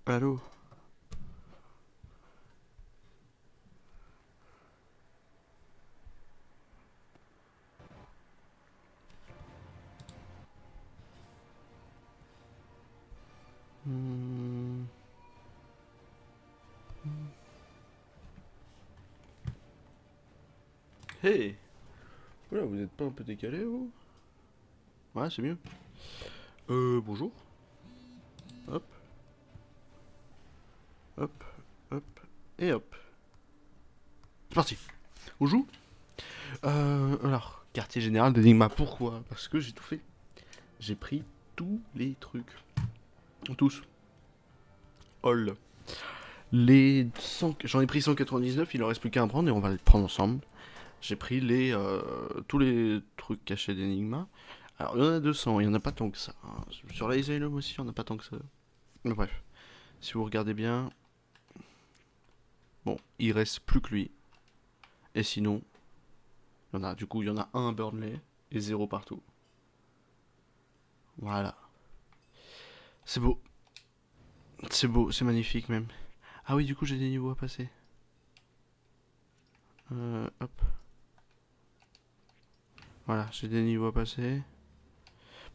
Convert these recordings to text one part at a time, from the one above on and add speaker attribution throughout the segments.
Speaker 1: Allô? Hmm. Hey! Oula, vous êtes pas un peu décalé, vous? Ouais, c'est mieux. Bonjour. Hop, hop, hop, et hop. C'est parti. On joue? Alors, quartier général d'Enigma. Pourquoi? Parce que j'ai tout fait. J'ai pris tous les trucs. Tous. All. Les 100... J'en ai pris 199, il en reste plus qu'à en prendre et on va les prendre ensemble. J'ai pris tous les trucs cachés d'Enigma. Alors, il y en a 200, il y en a pas tant que ça, hein. Sur l'Asylum aussi, il y en a pas tant que ça. Mais bref, si vous regardez bien, bon, il reste plus que lui. Et sinon, il y en a un à Burnley et zéro partout. Voilà. C'est beau. C'est beau, c'est magnifique même. Ah oui, du coup, j'ai des niveaux à passer. Hop. Voilà, j'ai des niveaux à passer.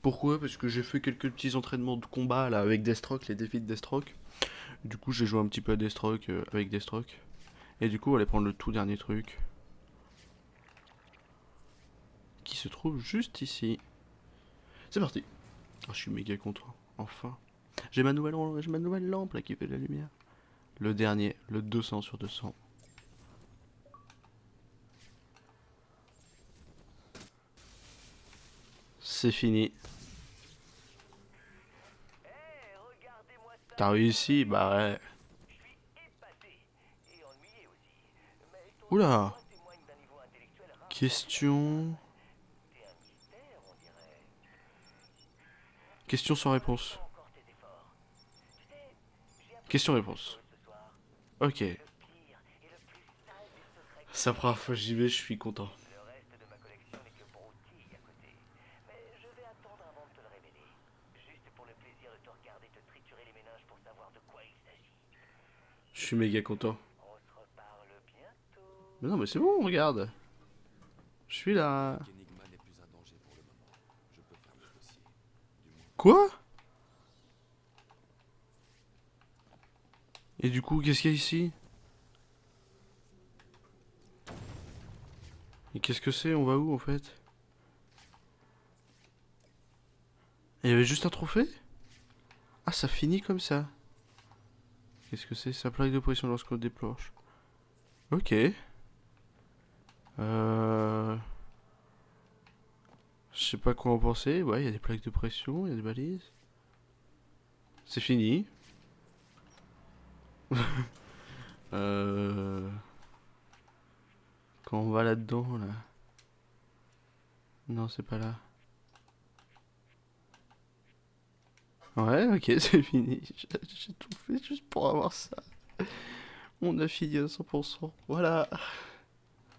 Speaker 1: Pourquoi? Parce que j'ai fait quelques petits entraînements de combat là avec Deathstroke, les défis de Deathstroke. Du coup, j'ai joué un petit peu à Deathstroke avec Deathstroke. Et du coup, on va aller prendre le tout dernier truc qui se trouve juste ici. C'est parti. Oh, je suis méga content. Enfin. J'ai ma nouvelle lampe là qui fait de la lumière. Le dernier, le 200 sur 200. C'est fini. T'as réussi? Bah ouais. Oula. Question. Question sans réponse. Question-réponse. Ok. C'est la première fois que j'y vais, je suis content. Je suis méga content. Mais non, mais c'est bon, regarde. Je suis là. Quoi? Et du coup, qu'est-ce qu'il y a ici? Et qu'est-ce que c'est? On va où en fait? Il y avait juste un trophée? Ah, ça finit comme ça. Qu'est-ce que c'est? Ça plaque de pression lorsqu'on déploche. Ok. Euh... Je sais pas quoi en penser. Ouais, il y a des plaques de pression, il y a des balises. C'est fini. euh... Quand on va là-dedans, là. Non, c'est pas là. Ouais, ok, c'est fini. J'ai tout fait juste pour avoir ça. On a fini à 100%. Voilà.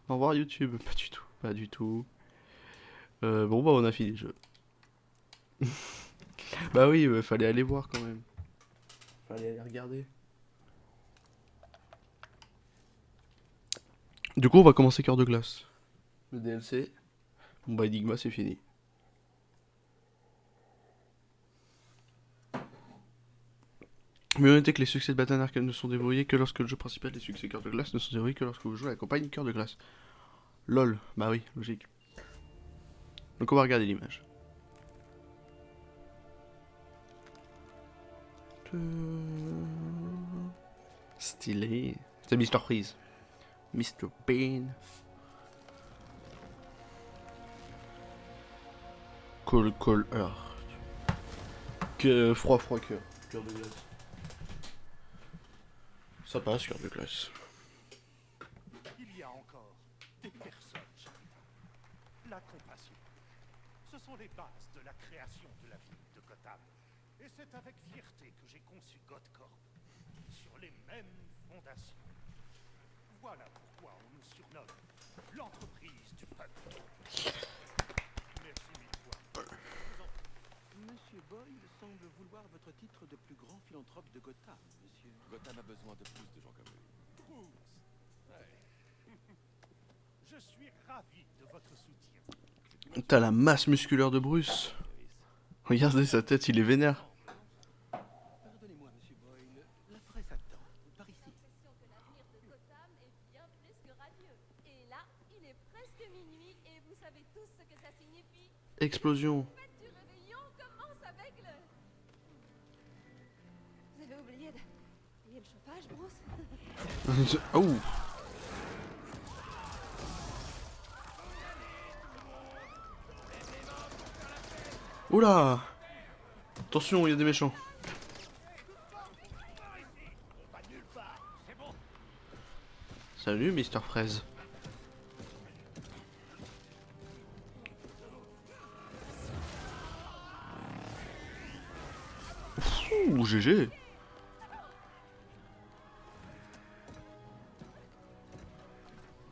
Speaker 1: Au revoir YouTube. Pas du tout. Pas du tout. Bon, bah, on a fini le jeu. Bah oui, fallait aller voir quand même. Fallait aller regarder. Du coup, on va commencer Cœur de Glace. Le DLC. Bon, bah, Enigma, c'est fini. Mais notez que les succès de Batman Arkham ne sont déverrouillés que lorsque le jeu principal des succès Cœur de Glace ne sont déverrouillés que lorsque vous jouez à la campagne Cœur de Glace. LOL, bah oui, logique. Donc on va regarder l'image. Stylé. C'est Mr. Freeze. Mr. Bean. Cold Heart. Que froid cœur. Cœur de glace. Ça passe, cœur de classe.
Speaker 2: Il y a encore des personnes chez nous. La compassion. Ce sont les bases de la création de la ville de Gotham. Et c'est avec fierté que j'ai conçu Godcorp. Sur les mêmes fondations. Voilà pourquoi on nous surnomme l'entreprise du peuple. Merci mille fois.
Speaker 3: Monsieur Boyle semble vouloir votre titre de plus grand philanthrope de Gotham, monsieur.
Speaker 4: Gotham a besoin de plus de gens comme lui.
Speaker 2: Bruce. Ouais. Je suis ravi de votre soutien.
Speaker 1: T'as la masse musculaire de Bruce. Regardez sa tête, il est vénère.
Speaker 3: Pardonnez-moi, monsieur Boyle. La presse attend. Par ici.
Speaker 5: L'impression que l'avenir de Gotham est bien plus que radieux. Et là, il est presque minuit et vous savez tous ce que ça signifie.
Speaker 1: Explosion.
Speaker 5: La fête du réveillon commence avec le... Vous avez oublié de payer le chauffage, Bruce?
Speaker 1: Oh. Oula. Attention, il y a des méchants. Salut, Mister Fraise. Ouh, GG.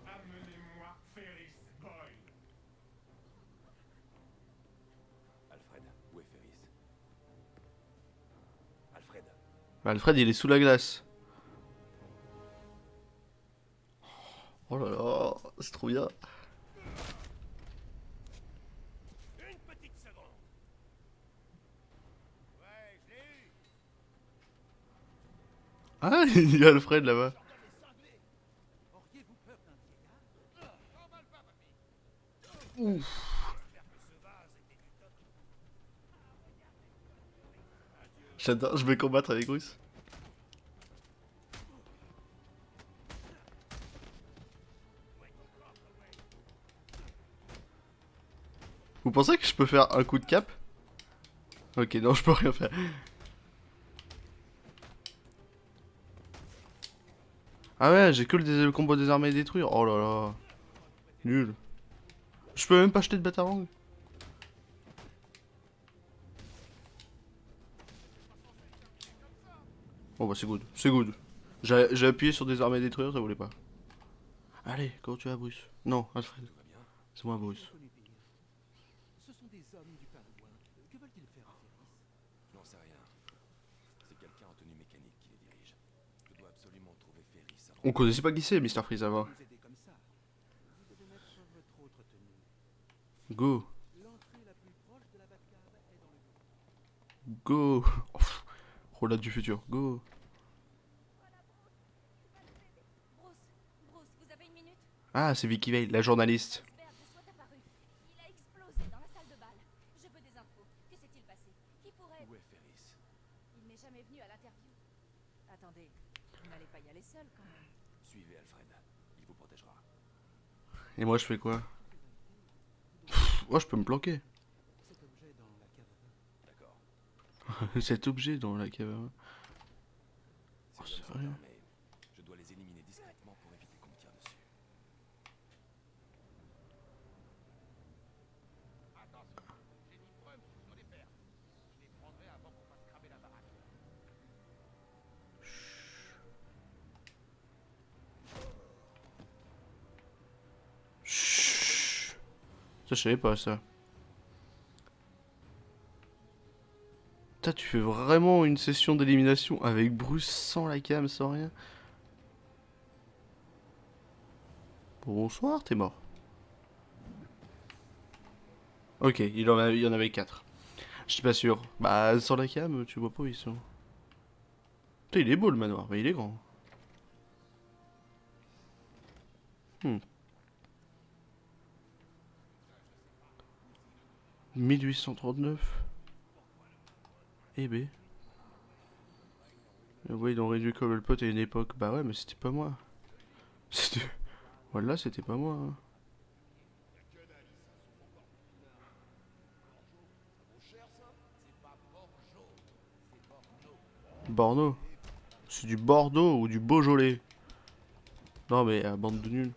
Speaker 2: Amenez-moi Ferris Boyle.
Speaker 4: Alfred, où est Ferris? Alfred,
Speaker 1: Alfred, il est sous la glace. Oh là là, c'est trop bien.
Speaker 2: Une petite seconde. Ouais, je l'ai eu.
Speaker 1: Ah, il y a Alfred là-bas.
Speaker 3: Auriez-vous peur d'un vieillard?
Speaker 2: T'emballe pas, papy.
Speaker 1: Ouf.
Speaker 2: J'espère que ce vase était du top.
Speaker 1: J'adore, je vais combattre avec Bruce. Vous pensez que je peux faire un coup de cap? Ok, non, je peux rien faire. Ah ouais, j'ai que le combo désarmé et détruire. Oh là là. Nul. Je peux même pas acheter de batarang. Oh bah c'est good, c'est good. J'ai appuyé sur désarmer et détruire, ça voulait pas. Allez, comment tu vas, Bruce? Non, Alfred.
Speaker 4: tout va bien?
Speaker 1: C'est moi, Bruce.
Speaker 3: Connais bien. Ce sont des hommes du pingouin. Que veulent-ils faire à Ferris?
Speaker 4: Je n'en sais rien. C'est quelqu'un en tenue mécanique qui les dirige. Je dois absolument trouver Ferris avant.
Speaker 1: On connaissait pas qui c'est, Mr. Freeze avant.
Speaker 3: Vous aider comme ça. Vous devez mettre votre autre tenue.
Speaker 1: Go,
Speaker 3: L'entrée la plus proche de la Batcave est dans le bureau.
Speaker 1: go. Oh, pff, Roulade du futur, go.
Speaker 5: Bruce, Bruce, vous avez une minute?
Speaker 1: Ah, c'est Vicky Vale, la journaliste.
Speaker 5: L'iceberg soit apparu. Il a explosé dans la salle de bal. Je veux des infos. Que s'est-il passé? Qui pourrait...
Speaker 4: Où est Ferris?
Speaker 5: Il n'est jamais venu à l'interview. Attendez, vous n'allez pas y aller seul quand même.
Speaker 4: Suivez Alfred. Il vous protégera.
Speaker 1: Et moi, je fais quoi? Pff, oh, je peux me planquer.
Speaker 3: Cet objet dans la cave à vin.
Speaker 4: D'accord.
Speaker 1: Cet objet dans la cave. Oh,
Speaker 4: Ces hommes
Speaker 1: c'est
Speaker 4: sont
Speaker 1: rien.
Speaker 4: armés. Je dois les éliminer discrètement pour éviter qu'on me tire dessus.
Speaker 2: Attention, j'ai mis preuve sur les pertes. Je les prendrai avant qu'on fasse cramer la baraque.
Speaker 1: Chut. Ça, je savais pas ça. Putain, tu fais vraiment une session d'élimination avec Bruce sans la cam, sans rien. Bonsoir, t'es mort. Ok, il y en avait 4. Je suis pas sûr. Bah, sans la cam, tu vois pas où ils sont. Putain, il est beau le manoir, mais il est grand. 1839. Eh B. Ouais, ils ont réduit Cobblepot à une époque. Bah ouais, mais c'était pas moi. C'était... Voilà, c'était pas moi. Hein. Borno. C'est du Bordeaux ou du Beaujolais. Non mais bande de nuls.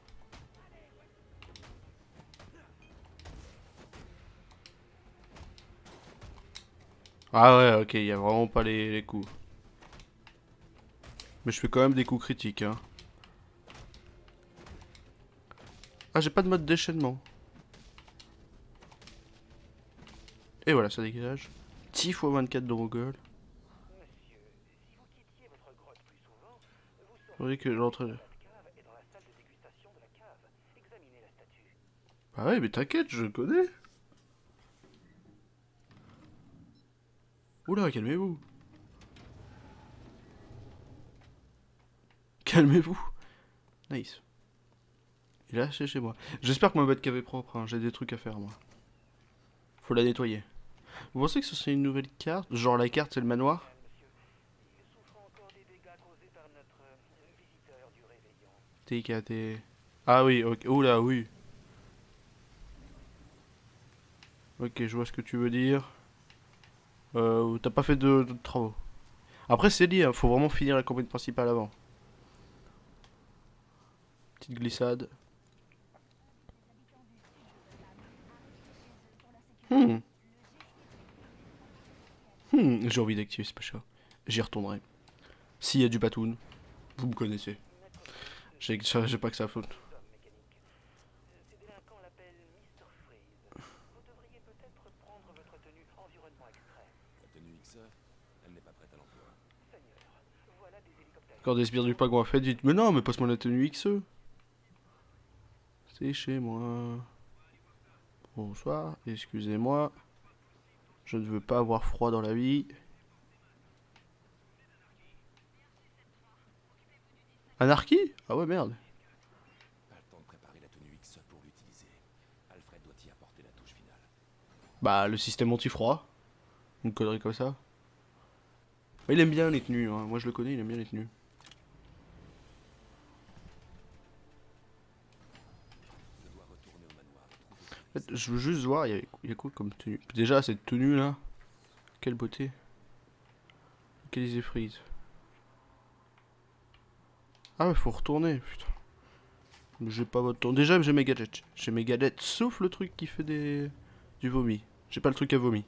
Speaker 1: Ah ouais, ok, il y a vraiment pas les coups. Mais je fais quand même des coups critiques, hein. Ah, j'ai pas de mode déchaînement. Et voilà, ça dégage. 10 x 24 de Rogol. Vous voyez que j'entre. Ah ouais, mais t'inquiète, je connais. Oula, calmez-vous. Calmez-vous. Nice. Et là, c'est chez moi. J'espère que ma Batcave est propre, hein. J'ai des trucs à faire, moi. Faut la nettoyer. Vous pensez que ce serait une nouvelle carte? Genre la carte, c'est le manoir? TKT. Ah oui, ok. Oula, oui. Ok, je vois ce que tu veux dire. T'as pas fait de travaux. Après, c'est lié, hein. Faut vraiment finir la campagne principale avant. Petite glissade. Hmm. J'ai envie d'activer ce pacha. J'y retournerai. S'il y a du patoun, vous me connaissez. J'ai pas que ça à foutre.
Speaker 4: La tenue XE, elle n'est pas prête à l'emploi.
Speaker 1: Quand des sbires du pagou fait, dites mais non, mais passe-moi la tenue XE. C'est chez moi. Bonsoir, excusez-moi. Je ne veux pas avoir froid dans la vie. Anarchie? Ah ouais, merde.
Speaker 4: Pas le temps de préparer la tenue XE pour l'utiliser. Alfred doit y apporter la touche finale.
Speaker 1: Bah, le système anti-froid. Une connerie comme ça. Il aime bien les tenues, hein. Moi je le connais, il aime bien les tenues.
Speaker 4: Je dois retourner au manoir et trouver
Speaker 1: En fait, je veux juste voir, il y a quoi comme tenue? Déjà, cette tenue là. Quelle beauté. Localiser freeze. Ah ouais, faut retourner, putain. J'ai pas votre temps. Déjà, j'ai mes gadgets. J'ai mes gadgets, sauf le truc qui fait du vomi. J'ai pas le truc à vomi.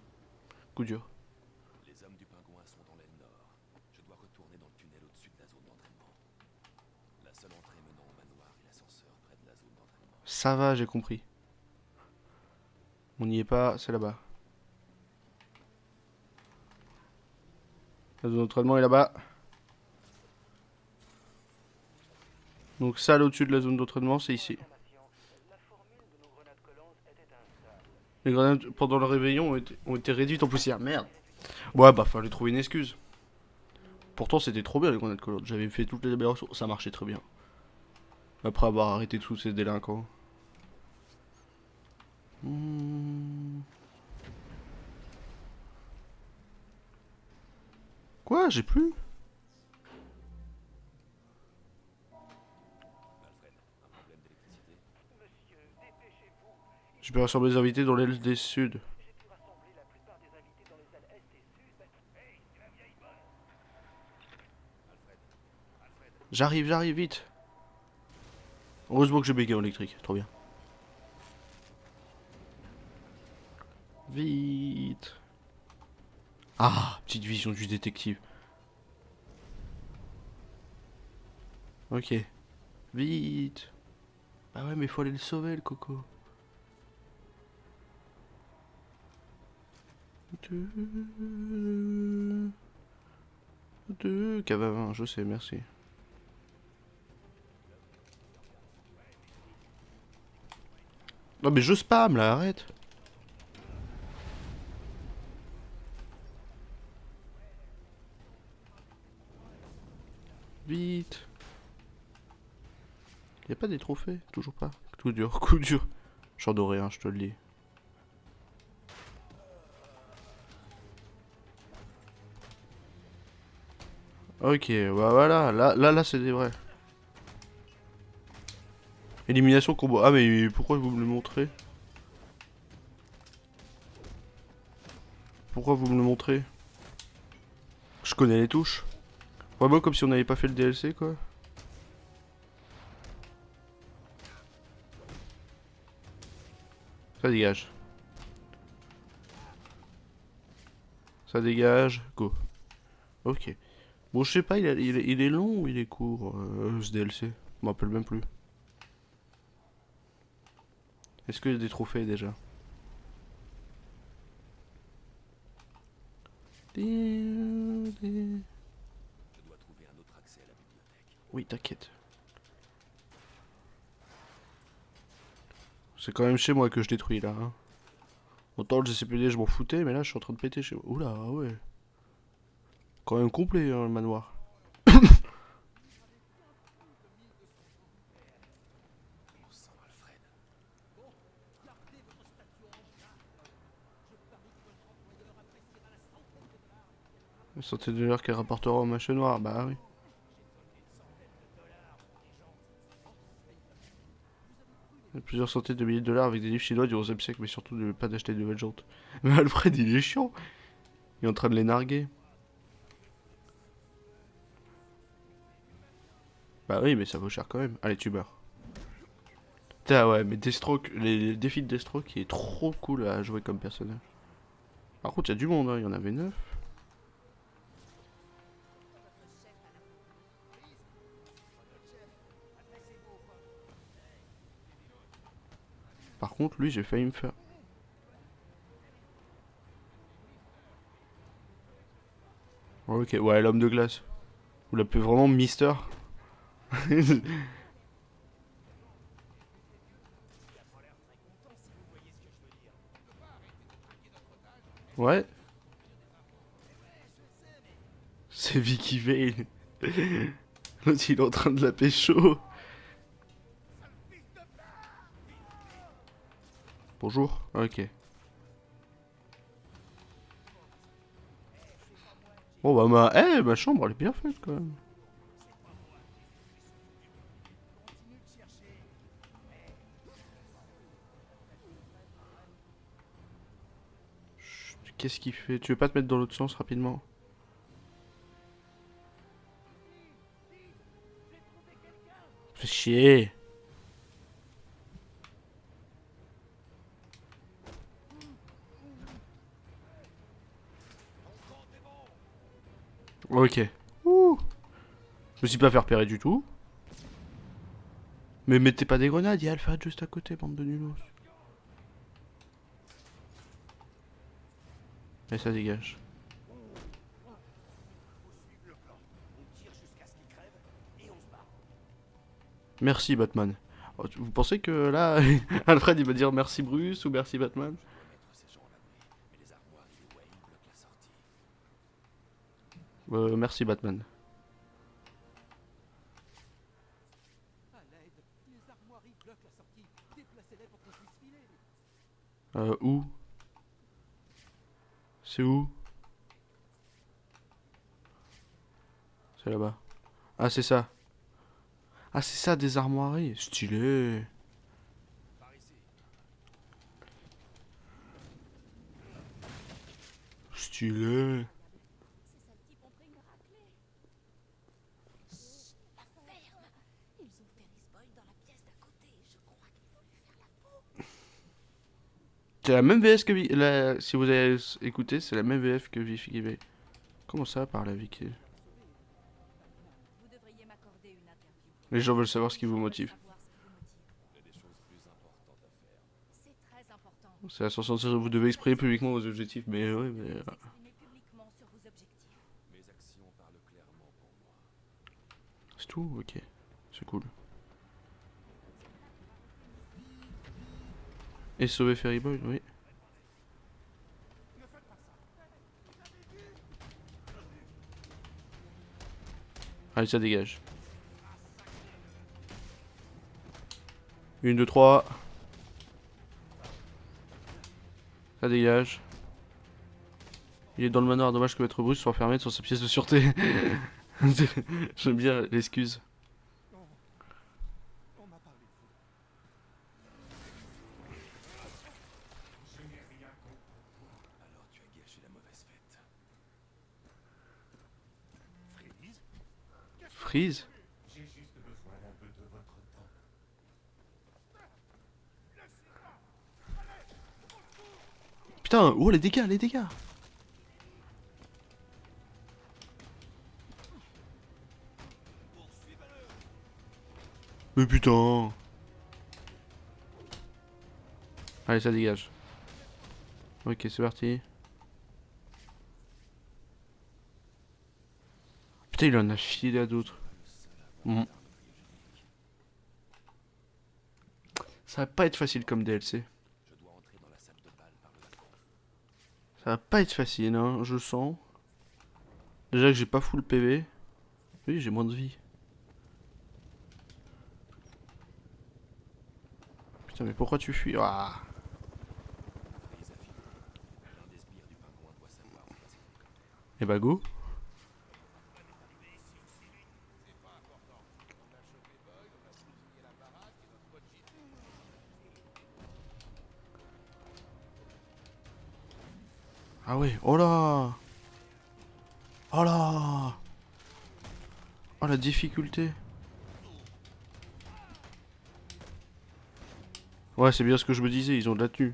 Speaker 1: Coup dur.
Speaker 4: Les hommes du pingouin sont dans l'aile nord. Je dois retourner dans le tunnel au-dessus de la zone d'entraînement. La seule entrée menant au manoir est l'ascenseur près de la zone d'entraînement.
Speaker 1: Ça va, j'ai compris. On n'y est pas, c'est là-bas. La zone d'entraînement est là-bas. Donc ça, là au-dessus de la zone d'entraînement, c'est ici. Les grenades pendant le réveillon ont été réduites en poussière. Merde. Ouais, bah fallait trouver une excuse. Pourtant, c'était trop bien les grenades collantes. J'avais fait toutes les aberrations. Ça marchait très bien. Après avoir arrêté tous ces délinquants. Quoi? J'ai plus?
Speaker 4: Alfred, un problème d'électricité?
Speaker 1: Je peux rassembler les invités dans l'aile des Sud. J'arrive, vite. Heureusement que j'ai bégué en électrique, trop bien. Vite. Ah, petite vision du détective. Ok. Vite. Bah ouais, mais faut aller le sauver, le coco. Deux cave à vin, je sais, merci. Non mais je spam là, arrête. Vite. Y'a pas des trophées? Toujours pas. Coup dur, coup dur. J'en aurai un, je te le dis. Ok, bah voilà, là c'est des vrais. Élimination combo. Ah mais pourquoi vous me le montrez? Pourquoi vous me le montrez? Je connais les touches. Vraiment comme si on n'avait pas fait le DLC quoi. Ça dégage. Ça dégage. Go. Ok. Bon je sais pas, il est long ou il est court ce DLC. Je m'en rappelle même plus. Est-ce qu'il y a des trophées déjà?
Speaker 4: Je dois trouver un autre accès à la bibliothèque.
Speaker 1: Oui, t'inquiète. C'est quand même chez moi que je détruis là. Hein. Autant le GCPD je m'en foutais, mais là je suis en train de péter chez moi. Oula, ah ouais. Quand même complet hein, le manoir.
Speaker 4: Bon sang, Alfred.
Speaker 1: Une centaine de dollars qu'elle rapportera au marché noir, bah oui. Il y a plusieurs centaines de milliers de dollars avec des livres chinois du 11e siècle, mais surtout ne pas d'acheter de nouvelles jantes. Mais Alfred il est chiant. Il est en train de les narguer. Bah oui, mais ça vaut cher quand même. Allez, tu meurs. Putain, ouais, mais Deathstroke, les défis de Deathstroke, il est trop cool à jouer comme personnage. Par contre, il y a du monde, hein. Il y en avait 9. Par contre, lui, j'ai failli me faire. Ok, ouais, l'homme de glace. Vous l'appelez vraiment Mister. Ouais. C'est Vicky Vale. L'autre, il est en train de la pécho. Bonjour. Ok. Bon bah ma chambre elle est bien faite quand même. Chut, qu'est-ce qu'il fait? Tu veux pas te mettre dans l'autre sens rapidement? Fais chier. Ok. Ouh. Je me suis pas fait repérer du tout. Mais mettez pas des grenades, il y a Alpha juste à côté, bande de nulos. Et ça dégage. Merci Batman. Oh, vous pensez que là, Alfred il va dire merci Bruce ou merci Batman?
Speaker 4: Mettre ces gens à l'abri, mais les armoiries de Wayne bloquent la sortie.
Speaker 1: Merci Batman.
Speaker 3: À l'aide, les armoiries bloquent la sortie. Déplacez-les pour qu'on puisse filer.
Speaker 1: Où? C'est où? C'est là-bas. Ah c'est ça. Ah c'est ça des armoiries. Stylé.
Speaker 4: Par ici.
Speaker 1: Stylé.
Speaker 5: Ces sales types ont pris une raclée. Chut, la ferme. Ils ont Ferris Boyle dans la pièce d'à côté. Je crois qu'ils vont lui faire la peau.
Speaker 1: C'est la même VS que si vous avez écouté, c'est la même VF que Vicky V. Comment ça par la Vicky?
Speaker 5: Vous devriez m'accorder une interview.
Speaker 1: Les gens veulent savoir ce qui vous motive.
Speaker 5: Savoir ce qui vous motive.
Speaker 4: J'ai des choses plus importantes à faire.
Speaker 5: C'est très important.
Speaker 1: C'est la sensation vous devez exprimer publiquement vos objectifs, mais oui, mais.
Speaker 5: Exprimez publiquement sur vos objectifs.
Speaker 4: Mes actions parlent clairement pour moi.
Speaker 1: C'est tout? Ok. C'est cool. Et sauver Ferry Boy, oui. Allez, ça dégage. 1, 2, 3. Ça dégage. Il est dans le manoir, dommage que Maître Bruce soit enfermé sur sa pièce de sûreté. J'aime bien l'excuse.
Speaker 2: On m'a parlé de vous.
Speaker 4: Alors tu as gâché la mauvaise fête.
Speaker 2: Freeze,
Speaker 1: Freeze.
Speaker 2: J'ai juste besoin d'un peu de votre temps.
Speaker 1: Putain, oh les dégâts, les dégâts. Mais putain. Allez, ça dégage. Ok, c'est parti. Putain, il en a filé à d'autres. Mm. Ça va pas être facile comme DLC.
Speaker 4: Je dois entrer dans la salle de bal par le balcon.
Speaker 1: Ça va pas être facile, hein, je sens. Déjà que j'ai pas full PV. Oui, j'ai moins de vie. Putain, mais pourquoi tu fuis? Ah.
Speaker 4: Prise à fil. L'un des sbires du pingouin doit savoir où passer.
Speaker 1: Et bah go. Ah ouais, oh là. Oh là. Oh la difficulté. Ouais, c'est bien ce que je me disais, ils ont de la tenue.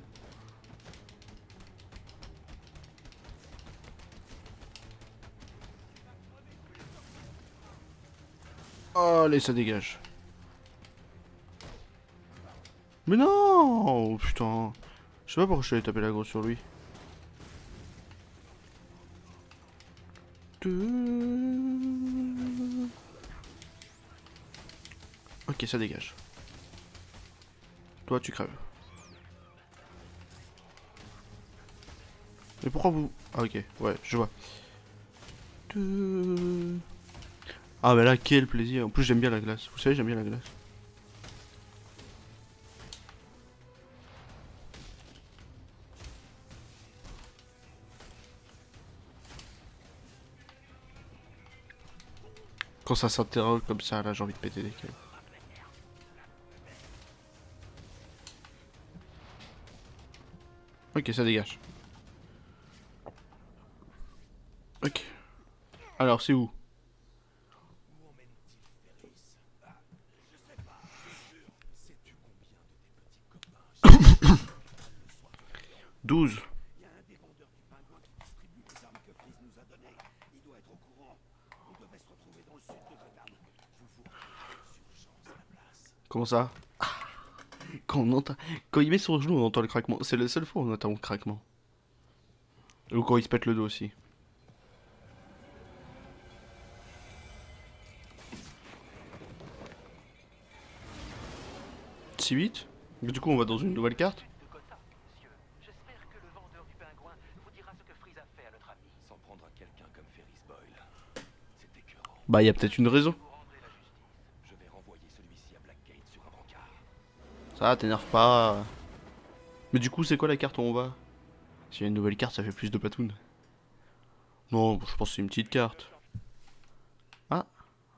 Speaker 1: Oh, allez, ça dégage. Mais non. Putain. Je sais pas pourquoi je suis allé taper la grosse sur lui. Ok, ça dégage. Toi, tu crèves. Mais pourquoi vous... Ah ok, ouais, je vois. Ah bah là, quel plaisir. En plus, j'aime bien la glace. Vous savez, j'aime bien la glace. Quand ça s'interroge comme ça, là, j'ai envie de péter des câbles. Ok, ça dégage. Ok. Alors, c'est où?
Speaker 4: Où emmène-t-il Ferris? Ah, je sais pas, c'est sûr. Sais-tu combien de tes petits copains le soir
Speaker 1: 12.
Speaker 3: Il y a un des vendeurs du pingouin qui distribue les armes que Freeze nous a données. Il doit être au courant. On devait se retrouver dans le sud de Gotham.
Speaker 4: Je vous retrouve d'urgence à la place.
Speaker 1: Comment ça? Quand on entend... Quand il met son genou, on entend le craquement. C'est la seule fois où on entend le craquement. Ou quand il se pète le dos aussi. Si vite. Du coup, on va dans une nouvelle carte.
Speaker 3: De Gotham, monsieur. J'espère que le vendeur du pingouin vous dira ce que Freeze a fait à notre ami.
Speaker 4: S'en prendre à quelqu'un comme Ferris Boyle. C'est écœurant.
Speaker 1: Bah, il y a peut-être une raison.
Speaker 3: Vous rendrez la justice.
Speaker 4: Je vais renvoyer celui-ci à Blackgate sur un brancard.
Speaker 1: Ça, t'énerve pas. Mais du coup, c'est quoi la carte où on va? S'il y a une nouvelle carte, ça fait plus de patounes. Non, je pense que c'est une petite carte. Ah,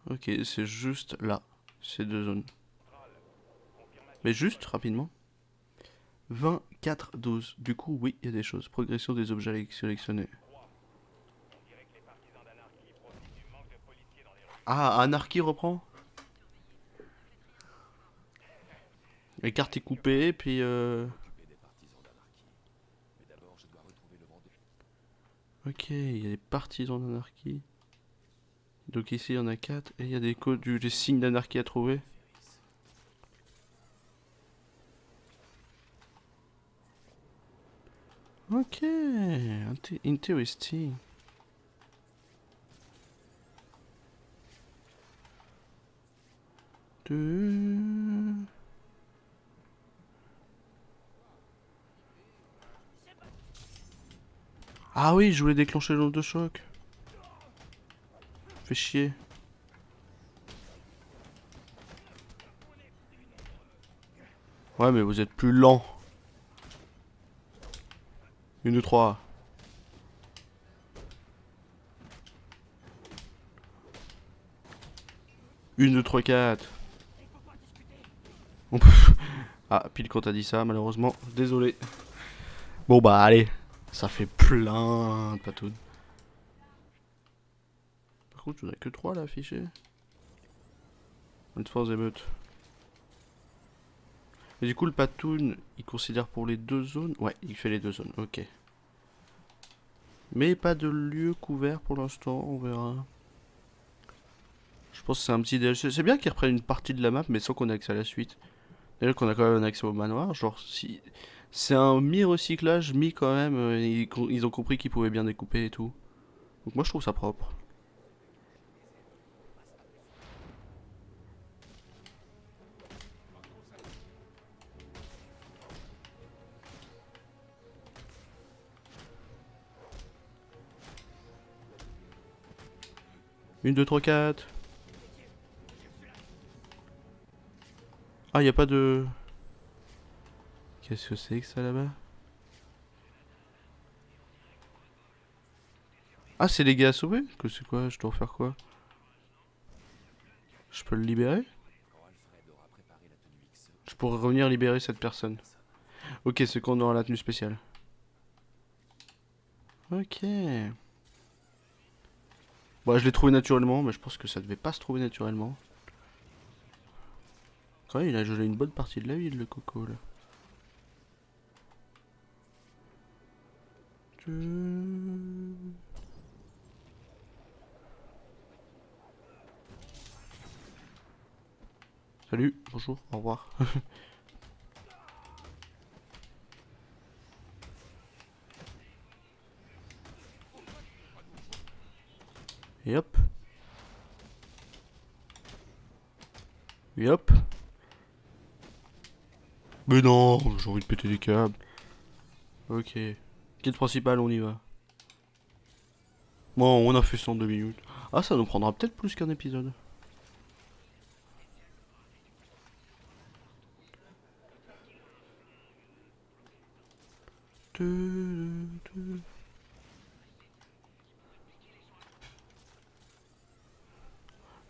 Speaker 1: ok, c'est juste là. Ces deux zones. Mais juste, rapidement. 24, 12. Du coup, oui, il y a des choses. Progression des objets sélectionnés. Ah, Anarchy reprend? La carte est coupée, puis
Speaker 4: Occuper des partisans d'anarchie. Mais d'abord, je dois retrouver le vendeur.
Speaker 1: ok, il y a des partisans d'anarchie. Donc ici, il y en a 4. Et il y a des codes, des signes d'anarchie à trouver. Ok, interesting. Ah oui, je voulais déclencher l'onde de choc. Fait chier. Ouais, mais vous êtes plus lent. 1, 2, 3. Une, 2, 3, 4. On peut... Ah, pile quand t'as dit ça, malheureusement. Désolé. Bon, bah, allez. Ça fait plein de patounes. Par contre, j'en ai que 3 là affichés. Bonne force émeute. Et du coup, le patoun, il considère pour les deux zones. Ouais, il fait les deux zones, ok. Mais pas de lieu couvert pour l'instant, on verra. Je pense que c'est un petit DLC. C'est bien qu'ils reprennent une partie de la map, mais sans qu'on ait accès à la suite. D'ailleurs qu'on a quand même un accès au manoir. Genre, si. C'est un mi-recyclage, mi quand même. Ils ont compris qu'ils pouvaient bien découper et tout. Donc moi, je trouve ça propre. Une, deux, trois, quatre. Ah, y a pas de. Qu'est-ce que c'est que ça là-bas? Ah, c'est les gars à sauver? Que c'est quoi? Je dois faire quoi? Je peux le libérer? Je pourrais revenir libérer cette personne. Ok, c'est qu'on aura la tenue spéciale. Ok. Bon, je l'ai trouvé naturellement, mais je pense que ça devait pas se trouver naturellement. Quand même, il a gelé une bonne partie de la ville, le coco, là. Salut, bonjour, au revoir. Et hop. Et hop. Mais non, j'ai envie de péter des câbles. Ok. Quête principale, on y va. Bon, on a fait ça en 2 minutes. Ah, ça nous prendra peut-être plus qu'un épisode.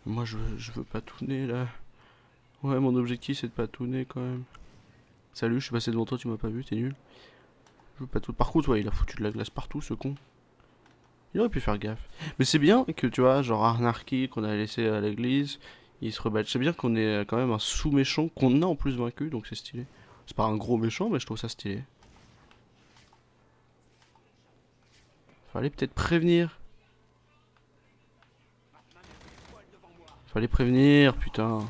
Speaker 1: Moi, je veux pas tourner là. Ouais, mon objectif c'est de pas tourner quand même. Salut, je suis passé devant toi, tu m'as pas vu, t'es nul. Je veux pas tout. Par contre, ouais, il a foutu de la glace partout, ce con. Il aurait pu faire gaffe. Mais c'est bien que, tu vois, genre Arnarchy qu'on a laissé à l'église, il se rebelle. C'est bien qu'on ait quand même un sous-méchant qu'on a en plus vaincu, donc c'est stylé. C'est pas un gros méchant, mais je trouve ça stylé. Fallait peut-être prévenir. Fallait prévenir, putain.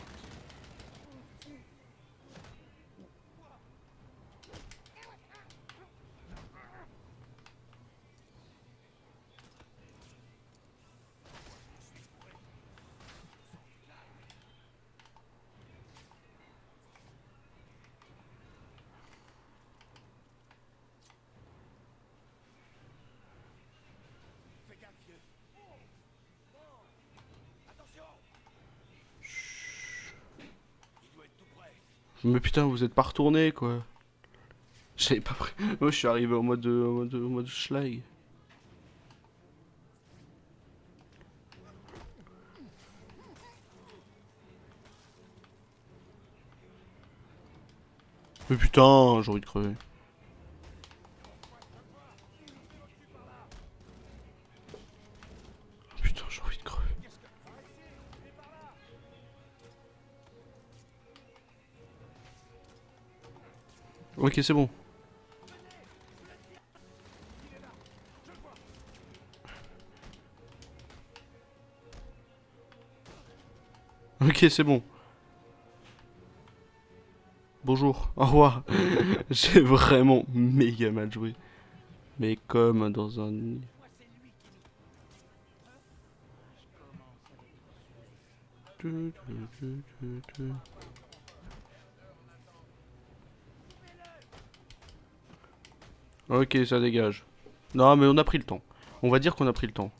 Speaker 3: Fais gaffe, vieux. Attention. Il doit être tout près.
Speaker 1: Mais putain, vous êtes pas retourné quoi. J'avais pas pris. Moi, je suis arrivé au mode schlag. Mais putain, j'ai envie de crever. Putain, j'ai envie de crever. Ok, c'est bon. Ok, c'est bon. Bonjour, au revoir. J'ai vraiment méga mal joué. Mais comme dans un... Ok, ça dégage. Non, mais on a pris le temps. On va dire qu'on a pris le temps.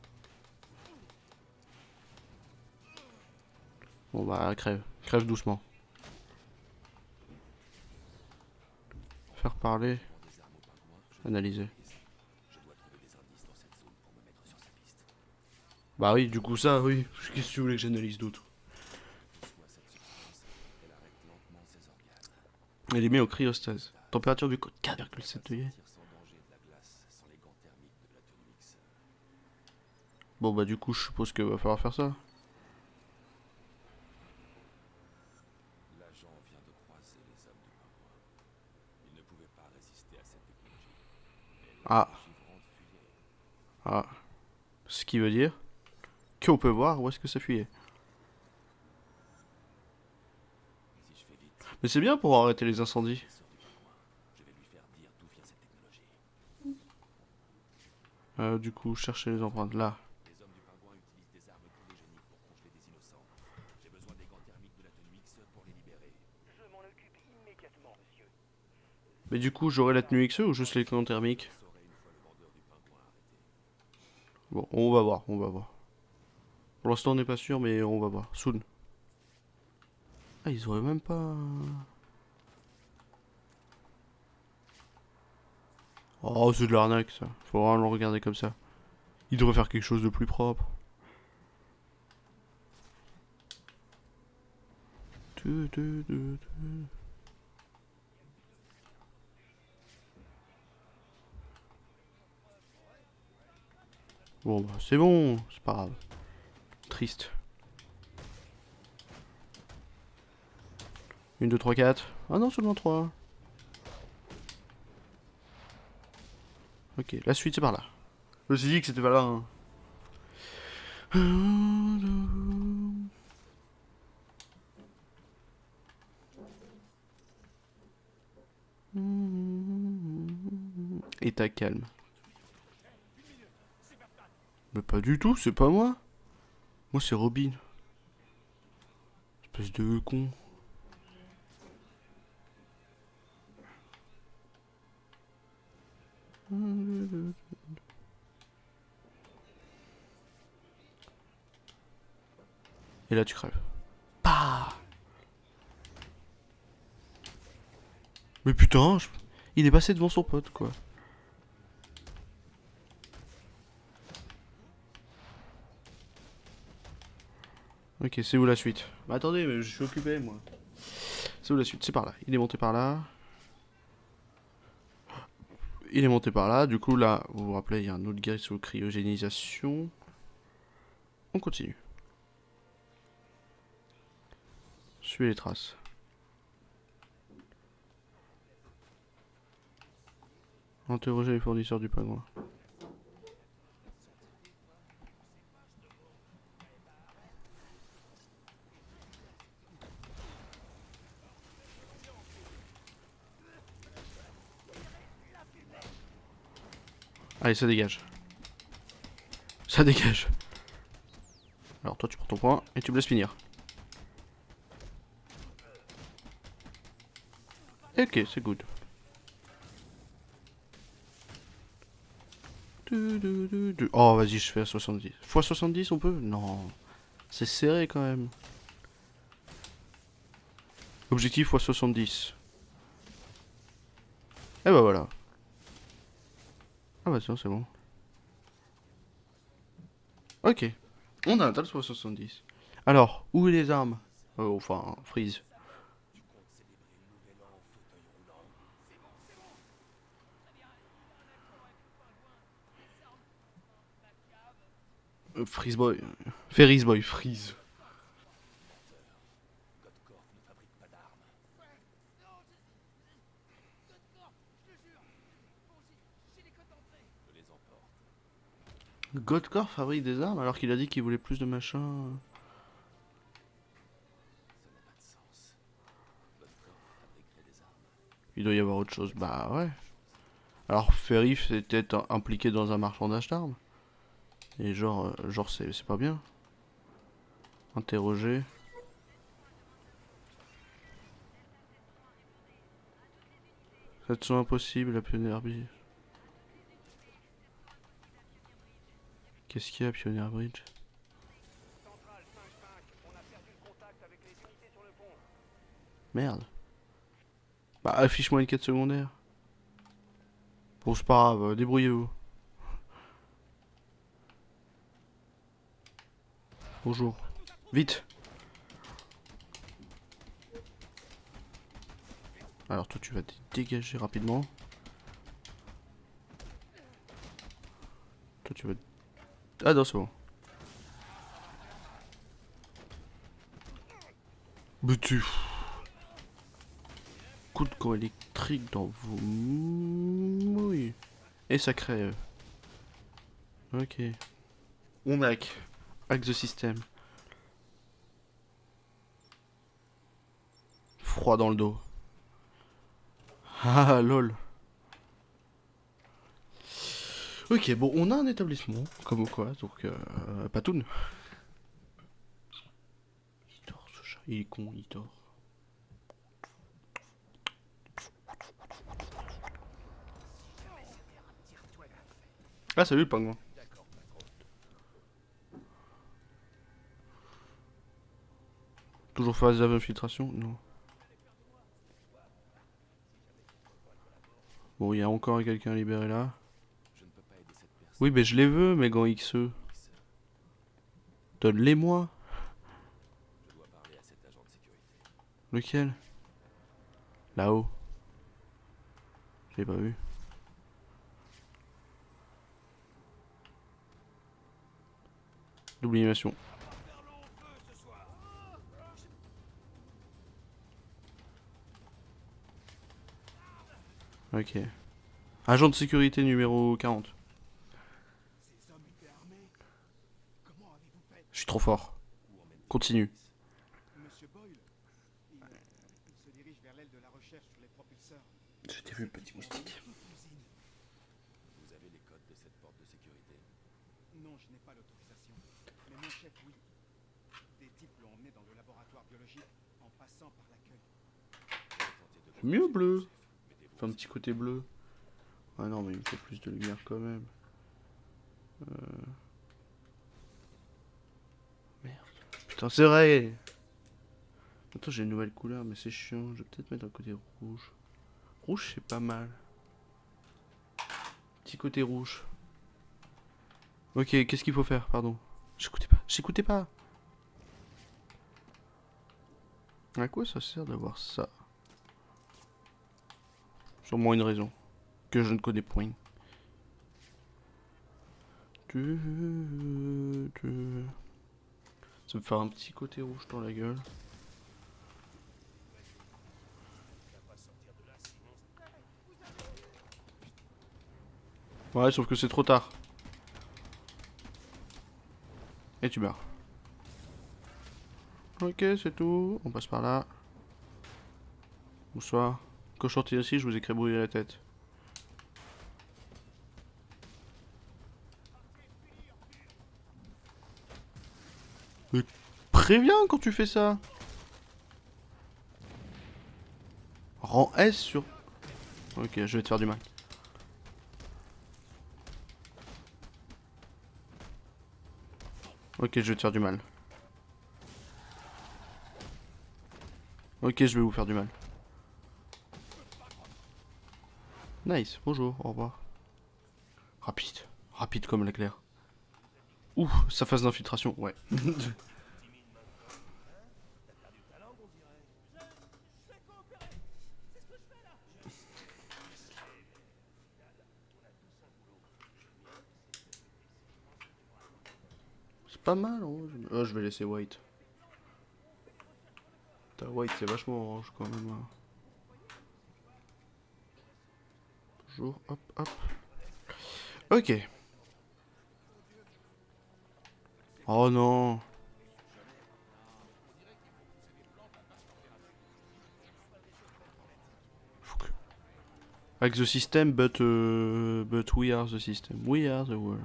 Speaker 1: Bon bah, crève. Crève doucement. Faire parler. Analyser. Bah oui, du coup ça, oui. Qu'est-ce que tu voulais que j'analyse d'autre? Elle est mise au cryostase. Température du code 4,7 degrés. Bon bah du coup je suppose qu'il va falloir faire ça. Ah. Ah. Ce qui veut dire qu'on peut voir où est-ce que ça fuyait.
Speaker 4: Si je fais vite,
Speaker 1: Mais c'est bien pour arrêter les incendies.
Speaker 4: il sort du pingouin. Je vais lui faire dire d'où vient cette technologie.
Speaker 1: Du coup, chercher les empreintes là.
Speaker 4: Les hommes du pingouin utilisent des armes cryogéniques pour congeler des innocents. J'ai besoin des gants thermiques de la tenue X pour les libérer.
Speaker 2: Je m'en occupe immédiatement, monsieur.
Speaker 1: Mais du coup, j'aurai la tenue XE ou juste les gants thermiques?
Speaker 4: Je saurai une fois le vendeur du pingouin arrêté.
Speaker 1: Bon, on va voir, on va voir. Pour l'instant, on n'est pas sûr, mais on va voir. Soon. Ah, ils auraient même pas... Oh, c'est de l'arnaque, ça. Faut vraiment le regarder comme ça. Ils devraient faire quelque chose de plus propre. Bon, bah, c'est bon, c'est pas grave. Triste. 1, 2, 3, 4. Ah non, seulement 3. Ok, la suite c'est par là. Je me suis dit que c'était pas là. Hein. État calme. Mais pas du tout, c'est pas moi. Moi c'est Robin. Espèce de con. Et là tu crèves. Pah. Mais putain, il est passé devant son pote quoi. Ok, c'est où la suite? Bah attendez, mais je suis occupé moi. C'est où la suite? C'est par là. Il est monté par là. Il est monté par là. Du coup là, vous vous rappelez, il y a un autre gars sous cryogénisation. On continue. Suivez les traces. Interroger les fournisseurs du pingouin. Allez, ça dégage. Ça dégage. Alors toi tu prends ton point et tu me laisses finir. Ok, c'est good. Oh vas-y, je fais à 70. Fois 70 on peut? Non. C'est serré quand même. Objectif fois 70. Et bah voilà. Ah bah tiens, c'est bon. Ok. On a un total fois 70. Alors, où est les armes? Enfin, freeze. Freeze boy. Ferris boy, freeze.
Speaker 4: Godcorp ne fabrique pas d'armes. Je les emporte.
Speaker 1: Godcore fabrique des armes alors qu'il a dit qu'il voulait plus de machin.
Speaker 4: Ça n'a pas de sens. Godcorp fabriquerait des armes.
Speaker 1: Il doit y avoir autre chose. Bah ouais. Alors Ferrif était impliqué dans un marchandage d'armes. Et genre c'est pas bien. Interroger. Ça sont impossible, la Pioneer Bridge. Qu'est-ce qu'il y a, Pioneer Bridge?
Speaker 2: Centrale 5-5, on a perdu le contact avec les unités sur le pont.
Speaker 1: Merde. Bah affiche-moi une quête secondaire. Bon c'est pas grave, débrouillez-vous. Bonjour. Vite. Alors toi tu vas te dégager rapidement. Toi tu vas... Ah non c'est bon. Mais tu... Coup de courant électrique dans vos mouilles. Et ça crée. Ok. On hack. Hack the system. Froid dans le dos. Ah lol. Ok, bon, on a un établissement, comme quoi, donc Patoun. Il dort ce chat, il est con, il dort. Ah salut le pingouin. Toujours phase d'infiltration? Non. Bon, il y a encore quelqu'un libéré là.
Speaker 4: Je ne peux pas aider cette personne.
Speaker 1: Oui, mais je les veux, mes gants XE. Donne-les-moi.
Speaker 4: Je dois parler à cet agent de sécurité.
Speaker 1: Lequel? Là-haut. Je l'ai pas vu. Double animation. Ok. Agent de sécurité numéro 40.
Speaker 3: Ces hommes étaient armés. Comment avez-vous fait?
Speaker 1: Je suis trop fort. Continue.
Speaker 3: Monsieur Boyle, il se dirige vers l'aile de la recherche sur les propulseurs.
Speaker 1: Je t'ai vu, petit moustique.
Speaker 3: Toute l'usine.
Speaker 4: Vous avez les codes de cette porte de sécurité?
Speaker 3: Non, je n'ai pas l'autorisation. Mais mon chef, oui. Des types l'ont emmené dans le laboratoire biologique en passant par l'accueil.
Speaker 1: C'est mieux bleu. Enfin, un petit côté bleu. Ah non, mais il me faut plus de lumière quand même. Merde. Putain, c'est vrai. Attends, j'ai une nouvelle couleur, mais c'est chiant. Je vais peut-être mettre un côté rouge. Rouge, c'est pas mal. Petit côté rouge. Ok, qu'est-ce qu'il faut faire? Pardon. J'écoutais pas. J'écoutais pas. À quoi ça sert d'avoir ça? Sûrement une raison. Que je ne connais point. Ça me fait un petit côté rouge dans la gueule. Ouais, sauf que c'est trop tard. Et tu meurs. Ok, c'est tout. On passe par là. Bonsoir. Cochontier aussi, je vous ai crébouillé la tête. Mais préviens quand tu fais ça. Rends S sur... Ok, je vais te faire du mal. Ok, je vais te faire du mal. Ok, je vais vous faire du mal. Nice, bonjour, au revoir. Rapide, rapide comme l'éclair. Ouh, sa phase d'infiltration, ouais. C'est pas mal, hein. Oh, je vais laisser White. Putain, White, c'est vachement orange quand même. Hein. Toujours, hop, hop. Ok. Oh non. Faut que... Like the system, but we are the system. We are the world.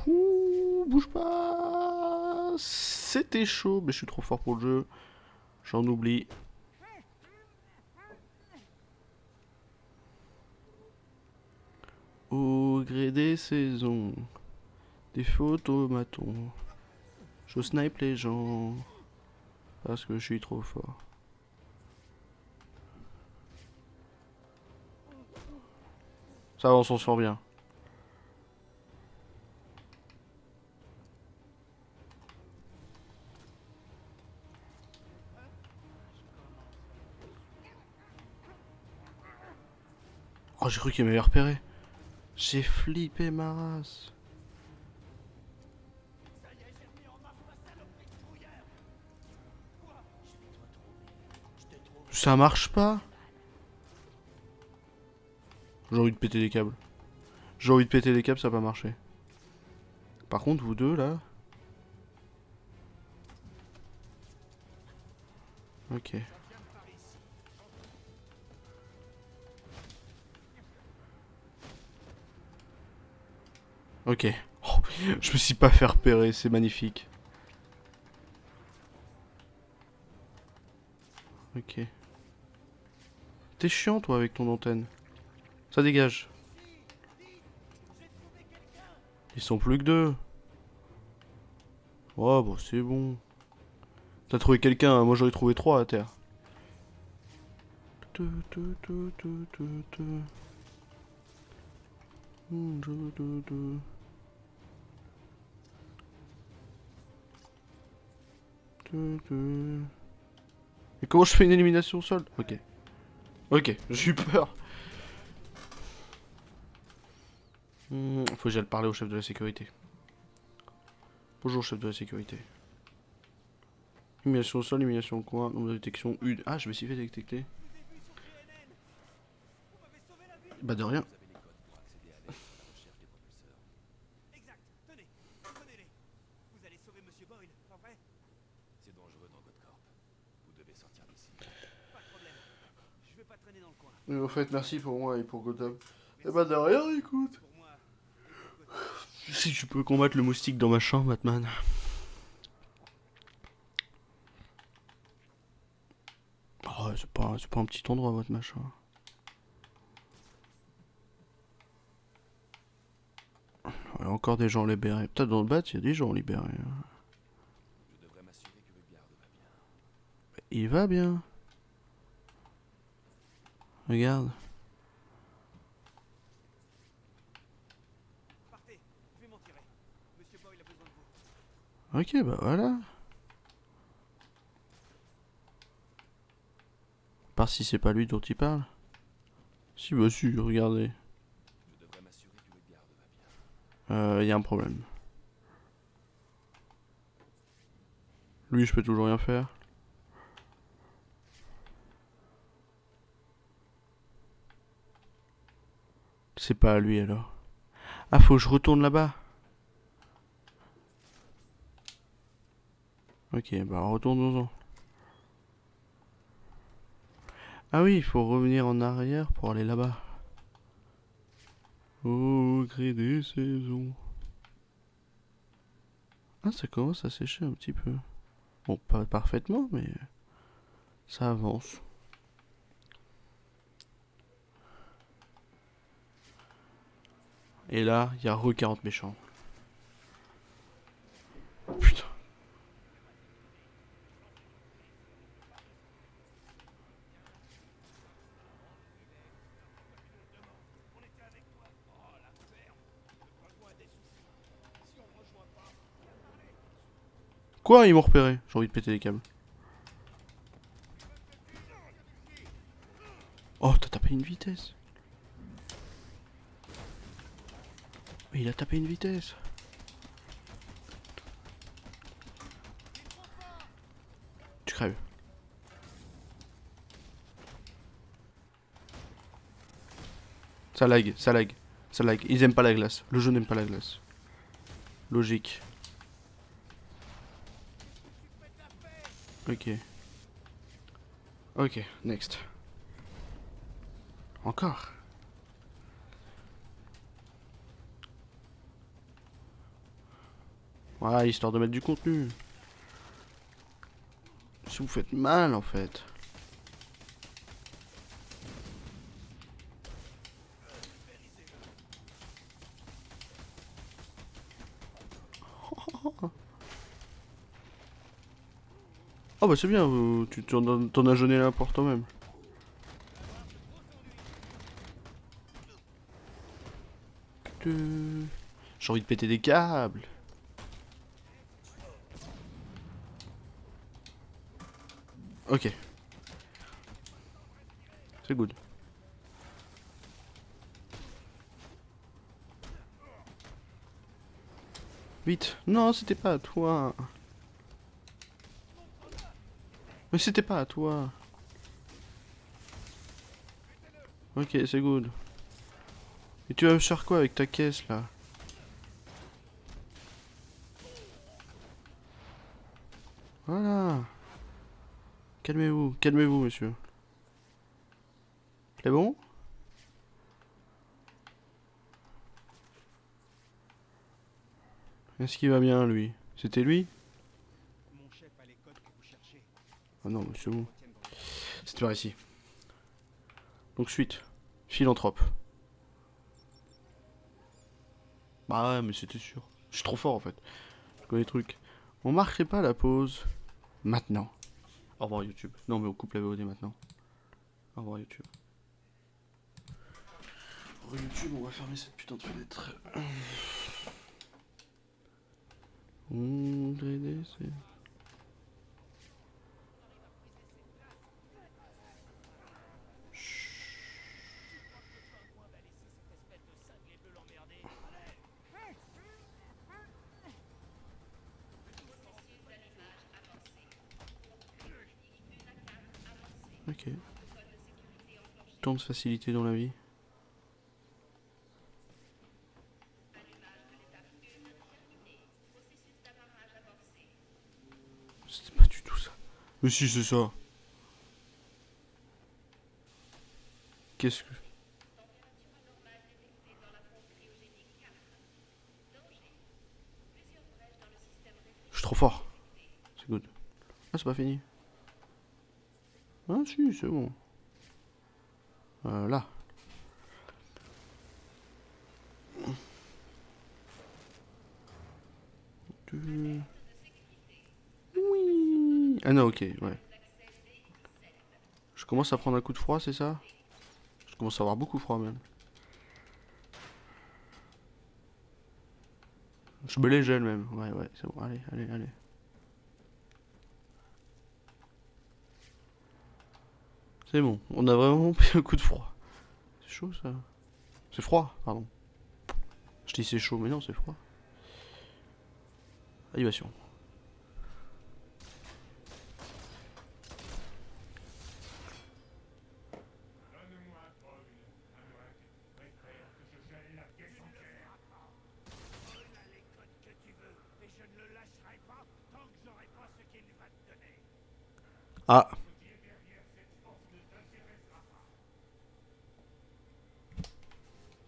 Speaker 1: Ouh, bouge pas. C'était chaud, mais je suis trop fort pour le jeu. J'en oublie. Au gré des saisons, des photomatons, je snipe les gens parce que je suis trop fort. Ça va, on s'en sort bien. Oh, j'ai cru qu'il m'avait repéré. J'ai flippé ma race. Ça marche pas. J'ai envie de péter les câbles. J'ai envie de péter les câbles, ça va pas marcher. Par contre, vous deux là. Ok. Ok. Oh, je me suis pas fait repérer, c'est magnifique. Ok. T'es chiant toi avec ton antenne. Ça dégage. Ils sont plus que deux. Oh bon c'est bon. T'as trouvé quelqu'un, moi j'aurais trouvé trois à terre. Et comment je fais une élimination au sol? Ok. Ok, j'ai eu peur. Faut que j'aille parler au chef de la sécurité. Bonjour chef de la sécurité. Élimination au sol, élimination au coin, nombre de détection 1. Ah, je me suis fait détecter. Bah de rien.
Speaker 4: Vous avez les codes pour accéder à l'aide de la recherche des propulseurs.
Speaker 3: Exact. Tenez, prenez-les. Vous allez sauver Monsieur Boyle, pas vrai?
Speaker 4: C'est dangereux dans Godcorp. Vous devez sortir d'ici.
Speaker 3: Pas de problème. Je vais pas traîner dans le coin.
Speaker 1: Mais en fait, merci pour moi et pour Gotham. Et bah de rien, écoute.
Speaker 3: Pour moi, et pour Gotham.
Speaker 1: Si tu peux combattre le moustique dans ma chambre, Batman. Oh, c'est pas un petit endroit, votre machin. Il y a encore des gens libérés. Peut-être dans le bat, il y a des gens libérés.
Speaker 4: Je devrais m'assurer que le garde va bien.
Speaker 1: Il va bien. Regarde.
Speaker 3: Partez, je vais m'en tirer. Monsieur Boyle a besoin de vous.
Speaker 1: Ok, bah voilà. À part si c'est pas lui dont il parle. Si, bah si, regardez.
Speaker 4: Je devrais m'assurer que le garde va bien.
Speaker 1: Y a un problème. Lui, je peux toujours rien faire. C'est pas à lui alors. Ah, faut que je retourne là-bas. Ok, bah retournons-en. Ah oui, il faut revenir en arrière pour aller là-bas. Au gré des saisons. Ah, ça commence à sécher un petit peu. Bon, pas parfaitement, mais ça avance. Et là, il y a re 40 méchants. Putain. Quoi, ils m'ont repéré? J'ai envie de péter les câbles. Oh, t'as tapé une vitesse. Mais il a tapé une vitesse. Tu crèves. Ça lag, ça lag, ça lag. Ils aiment pas la glace. Le jeu n'aime pas la glace. Logique. Ok. Ok, next. Encore. Voilà, histoire de mettre du contenu. Si vous faites mal en fait. Oh bah c'est bien, tu t'en as jeûné la porte toi-même. J'ai envie de péter des câbles. Ok. C'est good. Vite. Non, c'était pas à toi. Mais c'était pas à toi. Ok, c'est good. Et tu vas me faire quoi avec ta caisse là? Voilà. Calmez-vous, calmez-vous, monsieur. C'est bon? Est-ce qu'il va bien, lui? C'était lui?
Speaker 3: Mon chef a les codes que vous cherchez.
Speaker 1: Ah non, mais c'est bon.
Speaker 3: Retiennent dans le-
Speaker 1: C'était par ici. Donc suite. Philanthrope. Bah ouais, mais c'était sûr. Je suis trop fort en fait. Je connais les trucs. On marquerait pas la pause. Maintenant. Au revoir YouTube. Non mais on coupe la VOD maintenant. Au revoir YouTube. Au revoir YouTube, on va fermer cette putain de fenêtre. Ok. Tant de facilité dans la vie. C'était pas du tout ça. Mais si, c'est ça. Qu'est-ce que... Je suis trop fort. C'est good. Ah, c'est pas fini. Ah si, c'est bon. Là. Oui. Ah non, ok, ouais. Je commence à prendre un coup de froid, c'est ça? Je commence à avoir beaucoup froid même. Je me les gèle même. Ouais, ouais, c'est bon. Allez, allez, allez. C'est bon. On a vraiment pris un coup de froid. C'est chaud ça. C'est froid, pardon. Je dis c'est chaud, mais non, c'est froid. Animation.
Speaker 2: Les codes que tu veux, et je ne le lâcherai pas tant que j'aurai pas ce qu'il va te donner.
Speaker 1: Ah.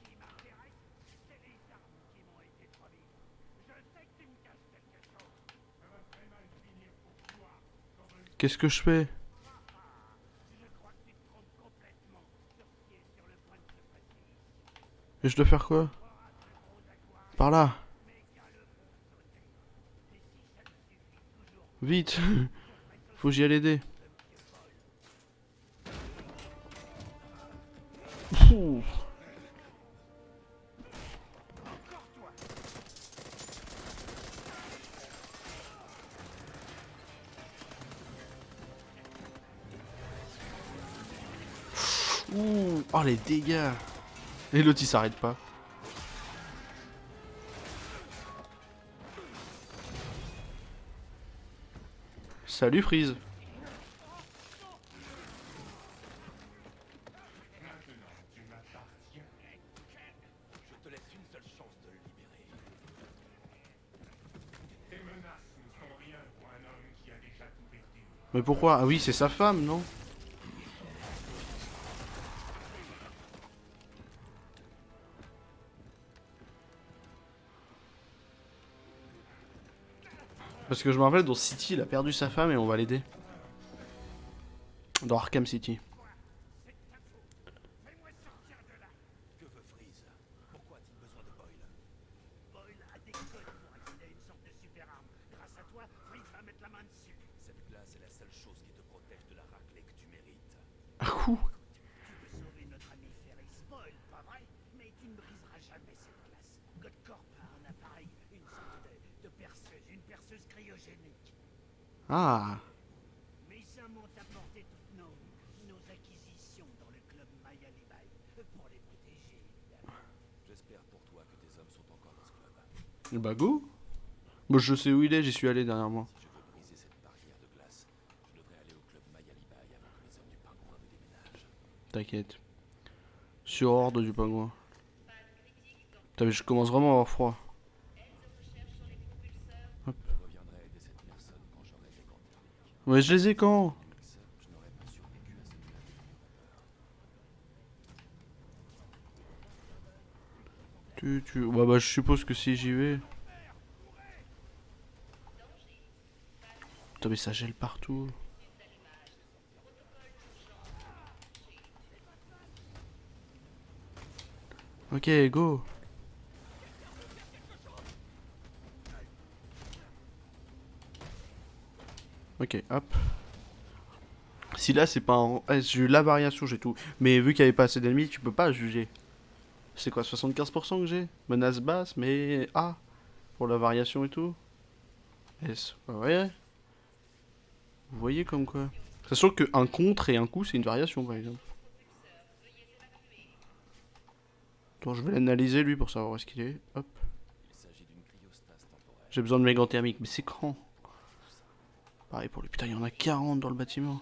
Speaker 2: Qui m'intéresse, c'est les armes qui m'ont été promises. Je sais que tu me caches quelque chose. Ça va très mal finir pour toi.
Speaker 1: Qu'est-ce que je fais?
Speaker 2: Je crois que tu te trompes complètement sur ce qui est sur le point de se passer.
Speaker 1: Et je dois faire quoi? Par là. Vite. Faut que j'y aille aider. Ouh. Ouh. Oh les dégâts. Et l'autre il s'arrête pas. Salut Freeze.
Speaker 4: Je te laisse une seule chance de le libérer.
Speaker 1: Mais pourquoi? Ah oui, c'est sa femme, non? Parce que je me rappelle, dans City, il a perdu sa femme et on va l'aider. Dans Arkham City.
Speaker 4: Que veut Freeze? Pourquoi a-t-il besoin de Boyle?
Speaker 2: Boyle a des codes pour accéder à une sorte de super arme. Grâce à toi, Freeze va mettre la main dessus.
Speaker 4: Cette glace est la seule chose qui te protège de la raclée que tu mérites.
Speaker 1: Un coup.
Speaker 2: Tu veux sauver notre ami Ferris Boyle, pas vrai? Mais tu ne briseras jamais cette glace. Godcorp a un appareil, une sorte de perceuse, une perceuse cryogénique.
Speaker 1: Ah.
Speaker 2: Mes hommes m'ont apporté toutes nos acquisitions dans le club Maya Libai pour les protéger, évidemment.
Speaker 4: J'espère pour toi que tes hommes sont encore dans ce club.
Speaker 1: Bah go. Moi je sais où il est, j'y suis allé dernièrement.
Speaker 4: Si je veux briser cette barrière de glace, je devrais aller au club Maya Libai avant que les hommes du pingouin ne déménagent.
Speaker 1: T'inquiète. sur ordre du pingouin. Putain, mais je commence vraiment à avoir froid. Hop.
Speaker 4: Je reviendrai aider cette personne quand j'aurai des gants thermiques.
Speaker 1: Ouais, je les ai quand?
Speaker 4: Seul, je n'aurais pas survécu à ce nuage de vapeur.
Speaker 1: Ouais, bah je suppose que si j'y vais. Putain, mais ça gèle partout. Ok, go. Ok, hop. Si là c'est pas en... j'ai eu la variation, j'ai tout. Mais vu qu'il n'y avait pas assez d'ennemis, tu peux pas juger. C'est quoi, 75% que j'ai? Menace basse, mais A. Pour la variation et tout. S. Ouais. Vous voyez comme quoi. Sachant qu'un contre et un coup c'est une variation par exemple. Attends, je vais l'analyser lui pour savoir où est-ce qu'il est. Hop.
Speaker 4: Il s'agit d'une cryostase temporaire.
Speaker 1: J'ai besoin de mes gants thermiques, mais c'est quand? Pareil pour lui. Putain, il y en a 40 dans le bâtiment.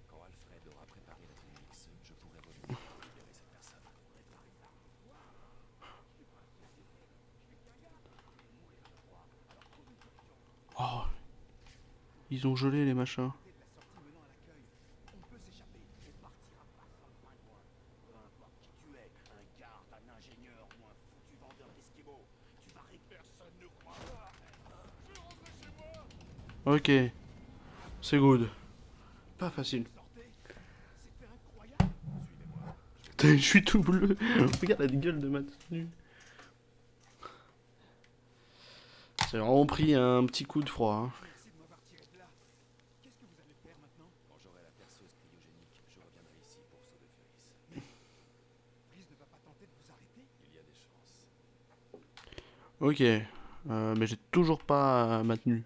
Speaker 4: Quand Alfred aura préparé la tenue X, je pourrai revenir pour libérer cette personne.
Speaker 1: Oh. Ils ont gelé les machins.
Speaker 3: de la sortie menant à l'accueil. On peut s'échapper.
Speaker 2: On partira pas sans le pingouin. Peu importe qui tu es, un garde, un ingénieur ou un foutu vendeur d'esquimaux. Tu vas personne ne croit. Je rentre chez moi.
Speaker 1: Ok. C'est good. Pas facile.
Speaker 2: Sortez. C'était incroyable.
Speaker 1: Putain, je suis tout bleu. Regarde la gueule de ma tenue. J'ai vraiment pris un petit coup de froid. Hein.
Speaker 3: Merci de m'avoir tiré de là. Qu'est-ce que vous allez faire maintenant?
Speaker 4: Quand j'aurai la perceuse cryogénique, je reviendrai ici pour sauver Furis.
Speaker 3: Freeze ne va pas tenter de vous arrêter?
Speaker 4: Il y a des chances.
Speaker 1: Ok. Mais j'ai toujours pas ma tenue.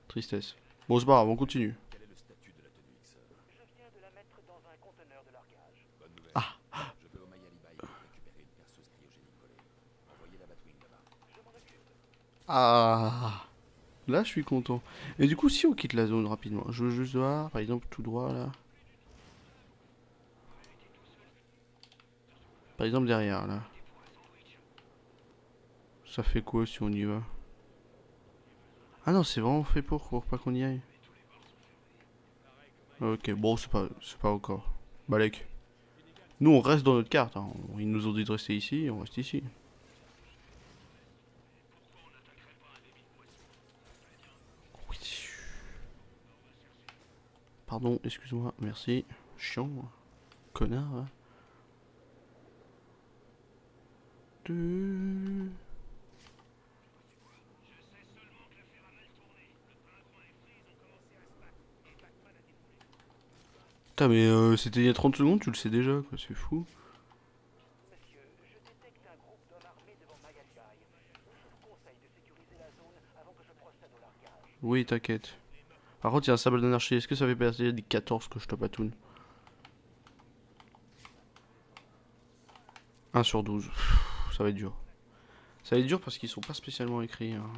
Speaker 1: Tristesse. Bon, c'est pas grave, on continue.
Speaker 4: Quel est le statut de la tenue X?
Speaker 2: Je viens de la mettre dans un conteneur de largage.
Speaker 4: Bonne nouvelle. Je vais au Mayalibai pour récupérer une perceuse cryogénique collée. Envoyez la Batwing là-bas.
Speaker 2: Je m'en occupe.
Speaker 1: Ah. Là, je suis content. Et du coup, si on quitte la zone rapidement, je veux juste voir, par exemple, tout droit là. Par exemple, derrière là. Ça fait quoi si on y va? Ah non, c'est vraiment fait pour pas qu'on y aille. Ok, bon, c'est pas encore. Balek. Nous, on reste dans notre carte. Hein. Ils nous ont dit de rester ici, on reste ici. Oui. Pardon, excuse-moi, merci. Chiant, moi. Connard. Hein. Putain, mais c'était il y a 30 secondes, tu le sais déjà, quoi, c'est fou.
Speaker 2: Monsieur, je détecte un groupe d'hommes armés devant Mayalibai. Je vous conseille de sécuriser la zone avant que je procède au largage.
Speaker 1: Oui, t'inquiète. Par contre, il y a un sable d'anarchie. Est-ce que ça fait partie des 14 que je top à toon? 1 sur 12. Pff, ça va être dur. Ça va être dur parce qu'ils sont pas spécialement écrits. Hein.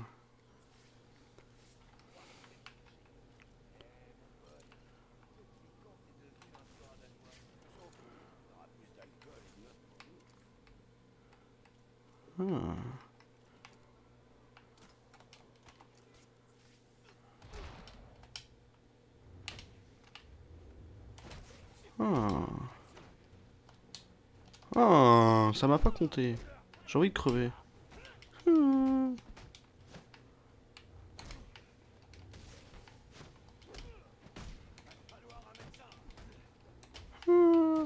Speaker 1: Ah. Ah. Ah, ça m'a pas compté. J'ai envie de crever. Hmm. Hmm.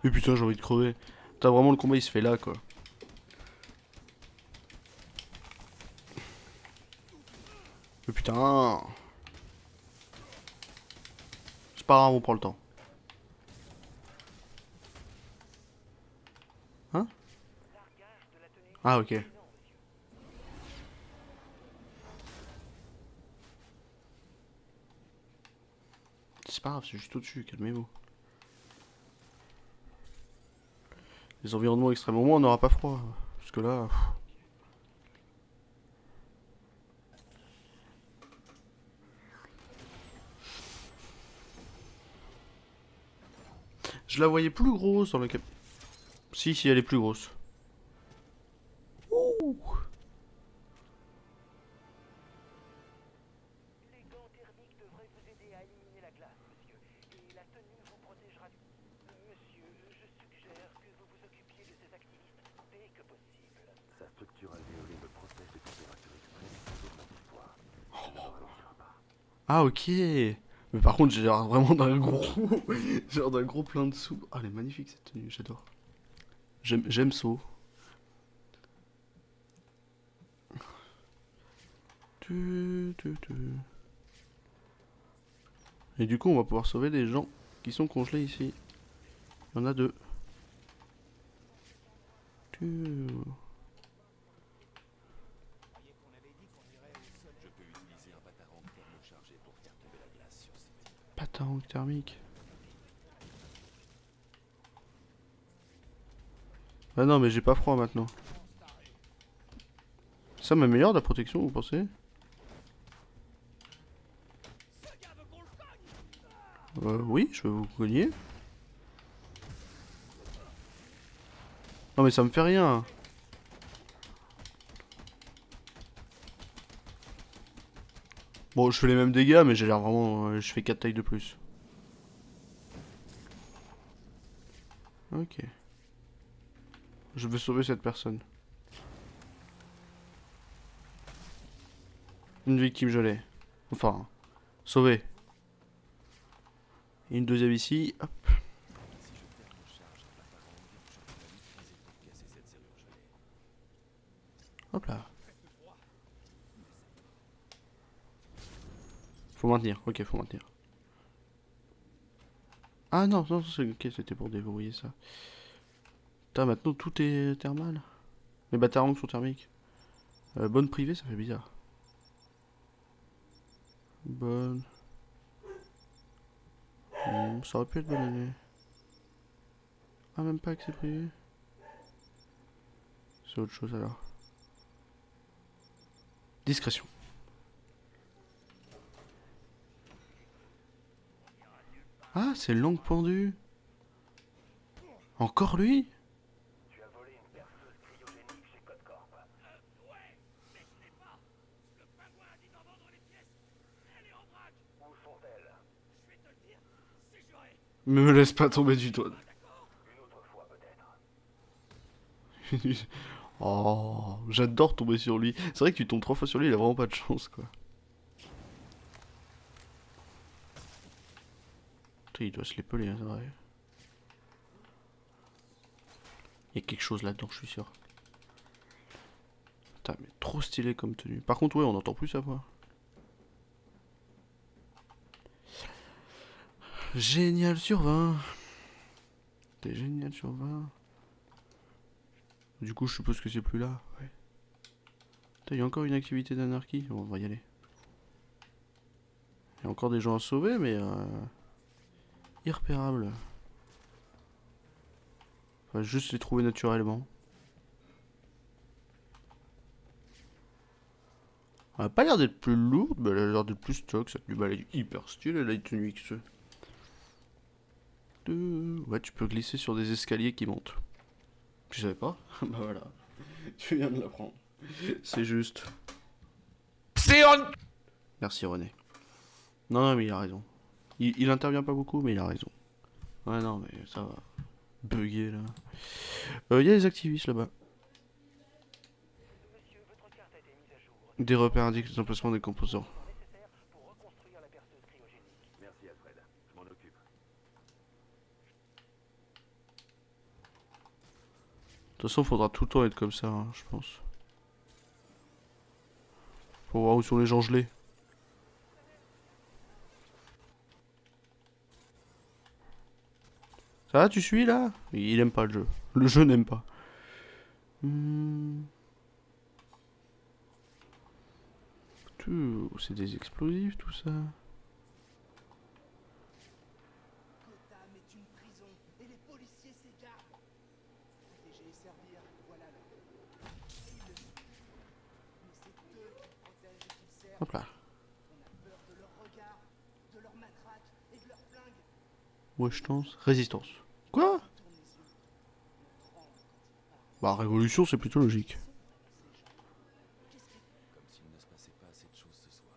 Speaker 1: Mais putain, j'ai envie de crever. T'as vraiment le combat, il se fait là, quoi. Mais putain. C'est pas grave, on prend le temps. Hein? Ah, ok. C'est pas grave, c'est juste au-dessus, calmez-vous. Les environnements extrêmement moins, on n'aura pas froid. Parce que là... pff. Je la voyais plus grosse dans le cap. Si, si, elle est plus grosse. Ouh.
Speaker 2: Les gants thermiques devraient vous aider à éliminer la glace, monsieur. Et la tenue vous protégera du... Monsieur, je suggère que vous vous occupiez de ces activistes dès que possible.
Speaker 4: Sa structure alvéolée me protège des températures extrêmes tout au long de mon pouvoir. Elle ne me ralentira pas.
Speaker 1: Ah, ok. Mais par contre, j'ai l'air vraiment d'un gros. Genre d'un gros plein de sous. Ah, elle est magnifique cette tenue, j'adore. J'aime ça. Et du coup, on va pouvoir sauver des gens qui sont congelés ici. Il y en a 2.
Speaker 4: Je peux utiliser un batarang thermochargé pour faire tomber la glace sur ces types.
Speaker 1: Batarang thermique. Ah non, mais j'ai pas froid maintenant. Ça m'améliore la protection, vous pensez? Oui, je vais vous cogner. Non mais ça me fait rien. Bon, je fais les mêmes dégâts, mais j'ai l'air vraiment... je fais 4 tailles de plus. Ok. Je veux sauver cette personne. Une victime, je l'ai. Enfin, sauver. Et une deuxième ici. Hop.
Speaker 4: Si je thermocharge un batarang, je pourrais l'utiliser pour casser cette serrure gelée.
Speaker 1: Hop là. Faut maintenir. Ok, faut maintenir. Ah non, non, ok, c'était pour déverrouiller ça. Putain, maintenant tout est thermal. Les batarangs sont thermiques. Bonne privée, ça fait bizarre. Bonne. Ça aurait pu être bonne année. Ah, même pas accès privé. C'est autre chose alors. Discrétion. Ah, c'est langue pendue. Encore lui?
Speaker 2: Tu as volé une perceuse cryogénique chez Codcorp. Ouais, mais je l'ai pas. Le pingouin a dit d'en vendre les pièces. Elle est en vrac. Où sont-elles? Je vais te le dire, si j'aurais.
Speaker 1: Me laisse pas tomber du toit.
Speaker 2: Une autre fois peut-être.
Speaker 1: Oh, j'adore tomber sur lui. C'est vrai que tu tombes 3 fois sur lui, il a vraiment pas de chance quoi. Putain, il doit se les peler, hein, c'est vrai. Il y a quelque chose là-dedans, je suis sûr. Putain, mais trop stylé comme tenue. Par contre, ouais, on entend plus sa voix. Génial sur 20. T'es génial sur 20. Du coup, je suppose que c'est plus là. Ouais. Putain, il y a encore une activité d'anarchie. Bon, on va y aller. Il y a encore des gens à sauver, mais irrépérables. Enfin, juste les trouver naturellement. Elle a pas l'air d'être plus lourde, mais elle a l'air d'être plus stock. Cette tenue, elle est hyper stylée, la tenue XE. Ouais, tu peux glisser sur des escaliers qui montent. Tu savais pas? Bah voilà. Tu viens de l'apprendre. C'est juste. Merci René. Non, non, mais il a raison. Il intervient pas beaucoup, mais il a raison. Ouais, non, mais ça va. Bugger là. Il y a des activistes là-bas.
Speaker 2: Monsieur, votre carte a été mise à jour.
Speaker 1: Des repères indiquent l'emplacement des composants.
Speaker 2: Nécessaire pour reconstruire la perceuse cryogénique.
Speaker 4: Merci Alfred, je m'en occupe.
Speaker 1: De toute façon, faudra tout le temps être comme ça, hein, je pense. Pour voir où sont les gens gelés. Ça va, tu suis là? Il aime pas le jeu. Le jeu n'aime pas. C'est des explosifs tout ça.
Speaker 3: Gotham est une prison et les policiers s'écartent. Protéger et servir, voilà leur but. Et ils le sont. Mais c'est eux qui protègent et qui servent.
Speaker 1: Hop là.
Speaker 3: On a peur de leur regard, de leur matraque et de leur flingue.
Speaker 1: Moi je pense. Résistance. Bah, révolution, c'est plutôt logique.
Speaker 4: Comme s'il ne se passait pas assez de choses ce soir.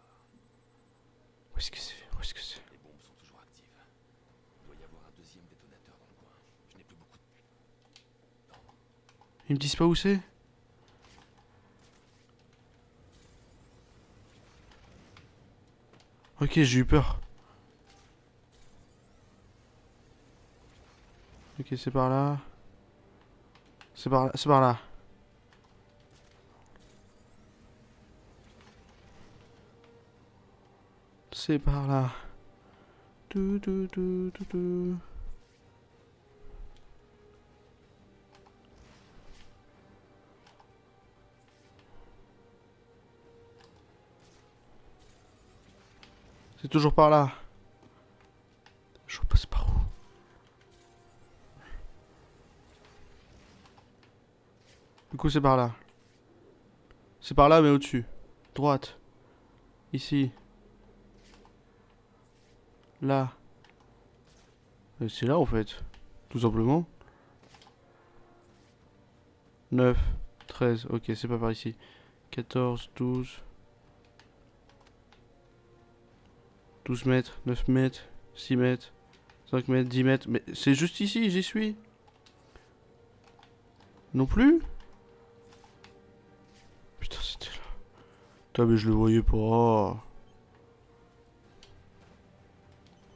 Speaker 1: Où est-ce que c'est? Où est-ce que c'est?
Speaker 4: Les bombes sont toujours actives. Il doit y avoir un deuxième détonateur dans le coin. Je n'ai plus beaucoup de temps.
Speaker 1: Ils me disent pas où c'est? Ok, j'ai eu peur. Ok, c'est par là. C'est par là. C'est par là. C'est par là. Tout, tout, tout, tout, tout. C'est toujours par là. Je repasse par où? Du coup, c'est par là. C'est par là, mais au-dessus. Droite. Ici. Là. Et c'est là, en fait. Tout simplement. 9, 13. Ok, c'est pas par ici. 14, 12. 12 mètres, 9 mètres, 6 mètres, 5 mètres, 10 mètres. Mais c'est juste ici, j'y suis. Non plus? Putain, c'était là. Putain, mais je le voyais pas.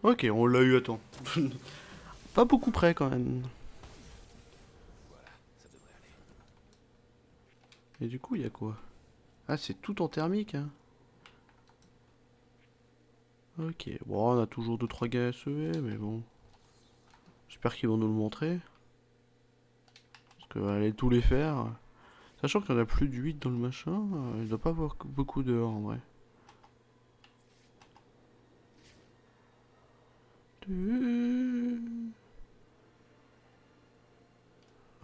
Speaker 1: Ok, on l'a eu à temps. Pas beaucoup près quand même.
Speaker 4: Voilà, ça devrait aller.
Speaker 1: Et du coup, il y a quoi? Ah, c'est tout en thermique, hein. Ok, bon, on a toujours 2-3 gars à sauver, mais bon. J'espère qu'ils vont nous le montrer. Parce que aller tous les faire. Sachant qu'il y en a plus de 8 dans le machin, il doit pas avoir beaucoup dehors en vrai.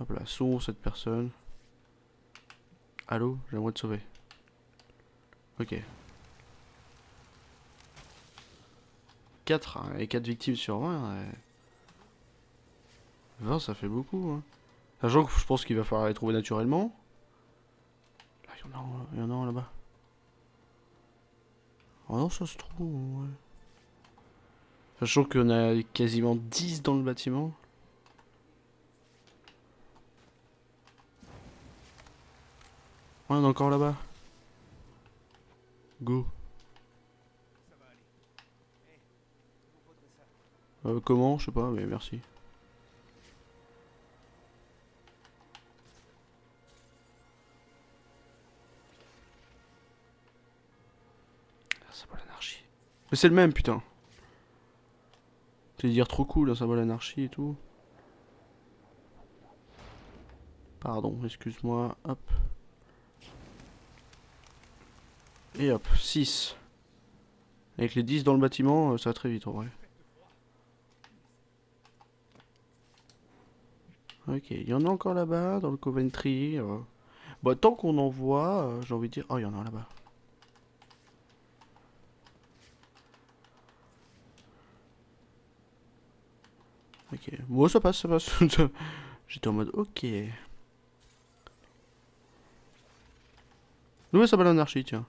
Speaker 1: Hop là, sauvons cette personne. Allô, j'aimerais te sauver. Ok. 4, hein, et 4 victimes sur 20. 20, ça fait beaucoup. Hein. Sachant que je pense qu'il va falloir les trouver naturellement. Là, il y en a un là-bas. Oh non, ça se trouve, ouais. Sachant qu'on a quasiment 10 dans le bâtiment. Ouais, on est encore là-bas. Go.
Speaker 3: Ça va aller. Eh, vous faudrait ça.
Speaker 1: Comment? Je sais pas, mais merci. Ah, ça va l'anarchie. Mais c'est le même, putain. C'est dire trop cool, ça va l'anarchie et tout. Pardon, excuse-moi. Hop. Et hop, 6. Avec les 10 dans le bâtiment, ça va très vite en vrai. Ok, il y en a encore là-bas, dans le Coventry. Bah, tant qu'on en voit, j'ai envie de dire... Oh, il y en a un là-bas. Ok, bon, ça passe, ça passe. J'étais en mode, ok. Nous, ça va l'anarchie, tiens.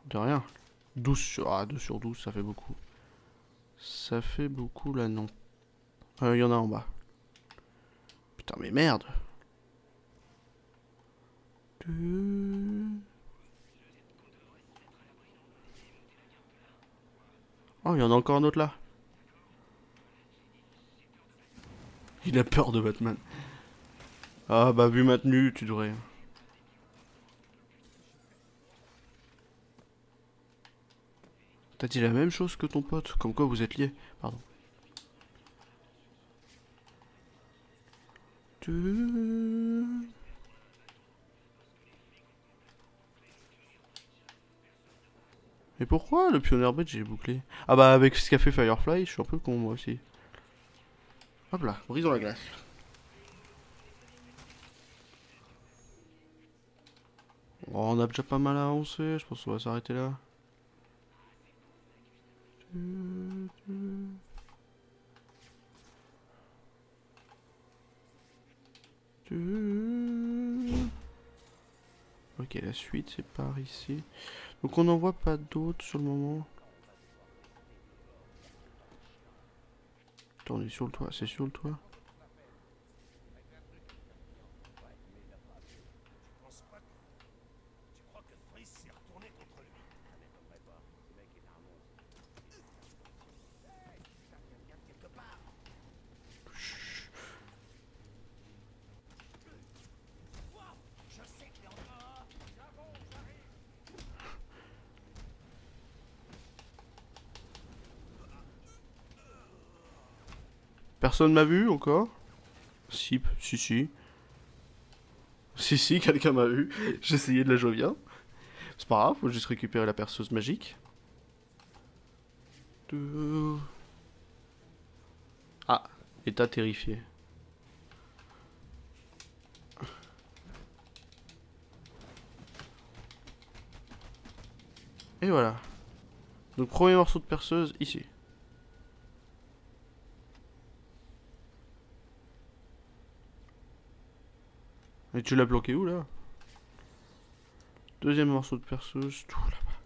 Speaker 1: De rien. 12 sur... Ah, 2 sur 12, ça fait beaucoup. Ça fait beaucoup, là, non. Il y en a en bas. Putain, mais merde. Oh, il y en a encore un autre là. Il a peur de Batman. Ah, bah, vu ma tenue, tu devrais. T'as dit la même chose que ton pote, comme quoi vous êtes liés. Pardon. Mais pourquoi le Pioneer Badge j'ai bouclé? Ah bah avec ce qu'a fait Firefly, je suis un peu con moi aussi. Hop là, brisons la glace. Oh, on a déjà pas mal avancé, je pense qu'on va s'arrêter là. Ok, la suite c'est par ici. Donc on n'en voit pas d'autres sur le moment. Attends, on est sur le toit, c'est sur le toit.
Speaker 2: Tu crois que Freeze s'est retourné contre lui? Ça m'étonnerait pas. Ce mec est un monstre. Hey, ça vient de quelque part. Wow, je sais qu'il est encore. J'avance, j'arrive.
Speaker 1: Personne m'a vu encore? Si, si. Si, quelqu'un m'a vu. J'essayais de la jouer bien. C'est pas grave, faut juste récupérer la perceuse magique. Ah, état terrifié. Et voilà. Donc premier morceau de perceuse ici. Et tu l'as bloqué où là? Deuxième morceau de perceuse, tout là-bas.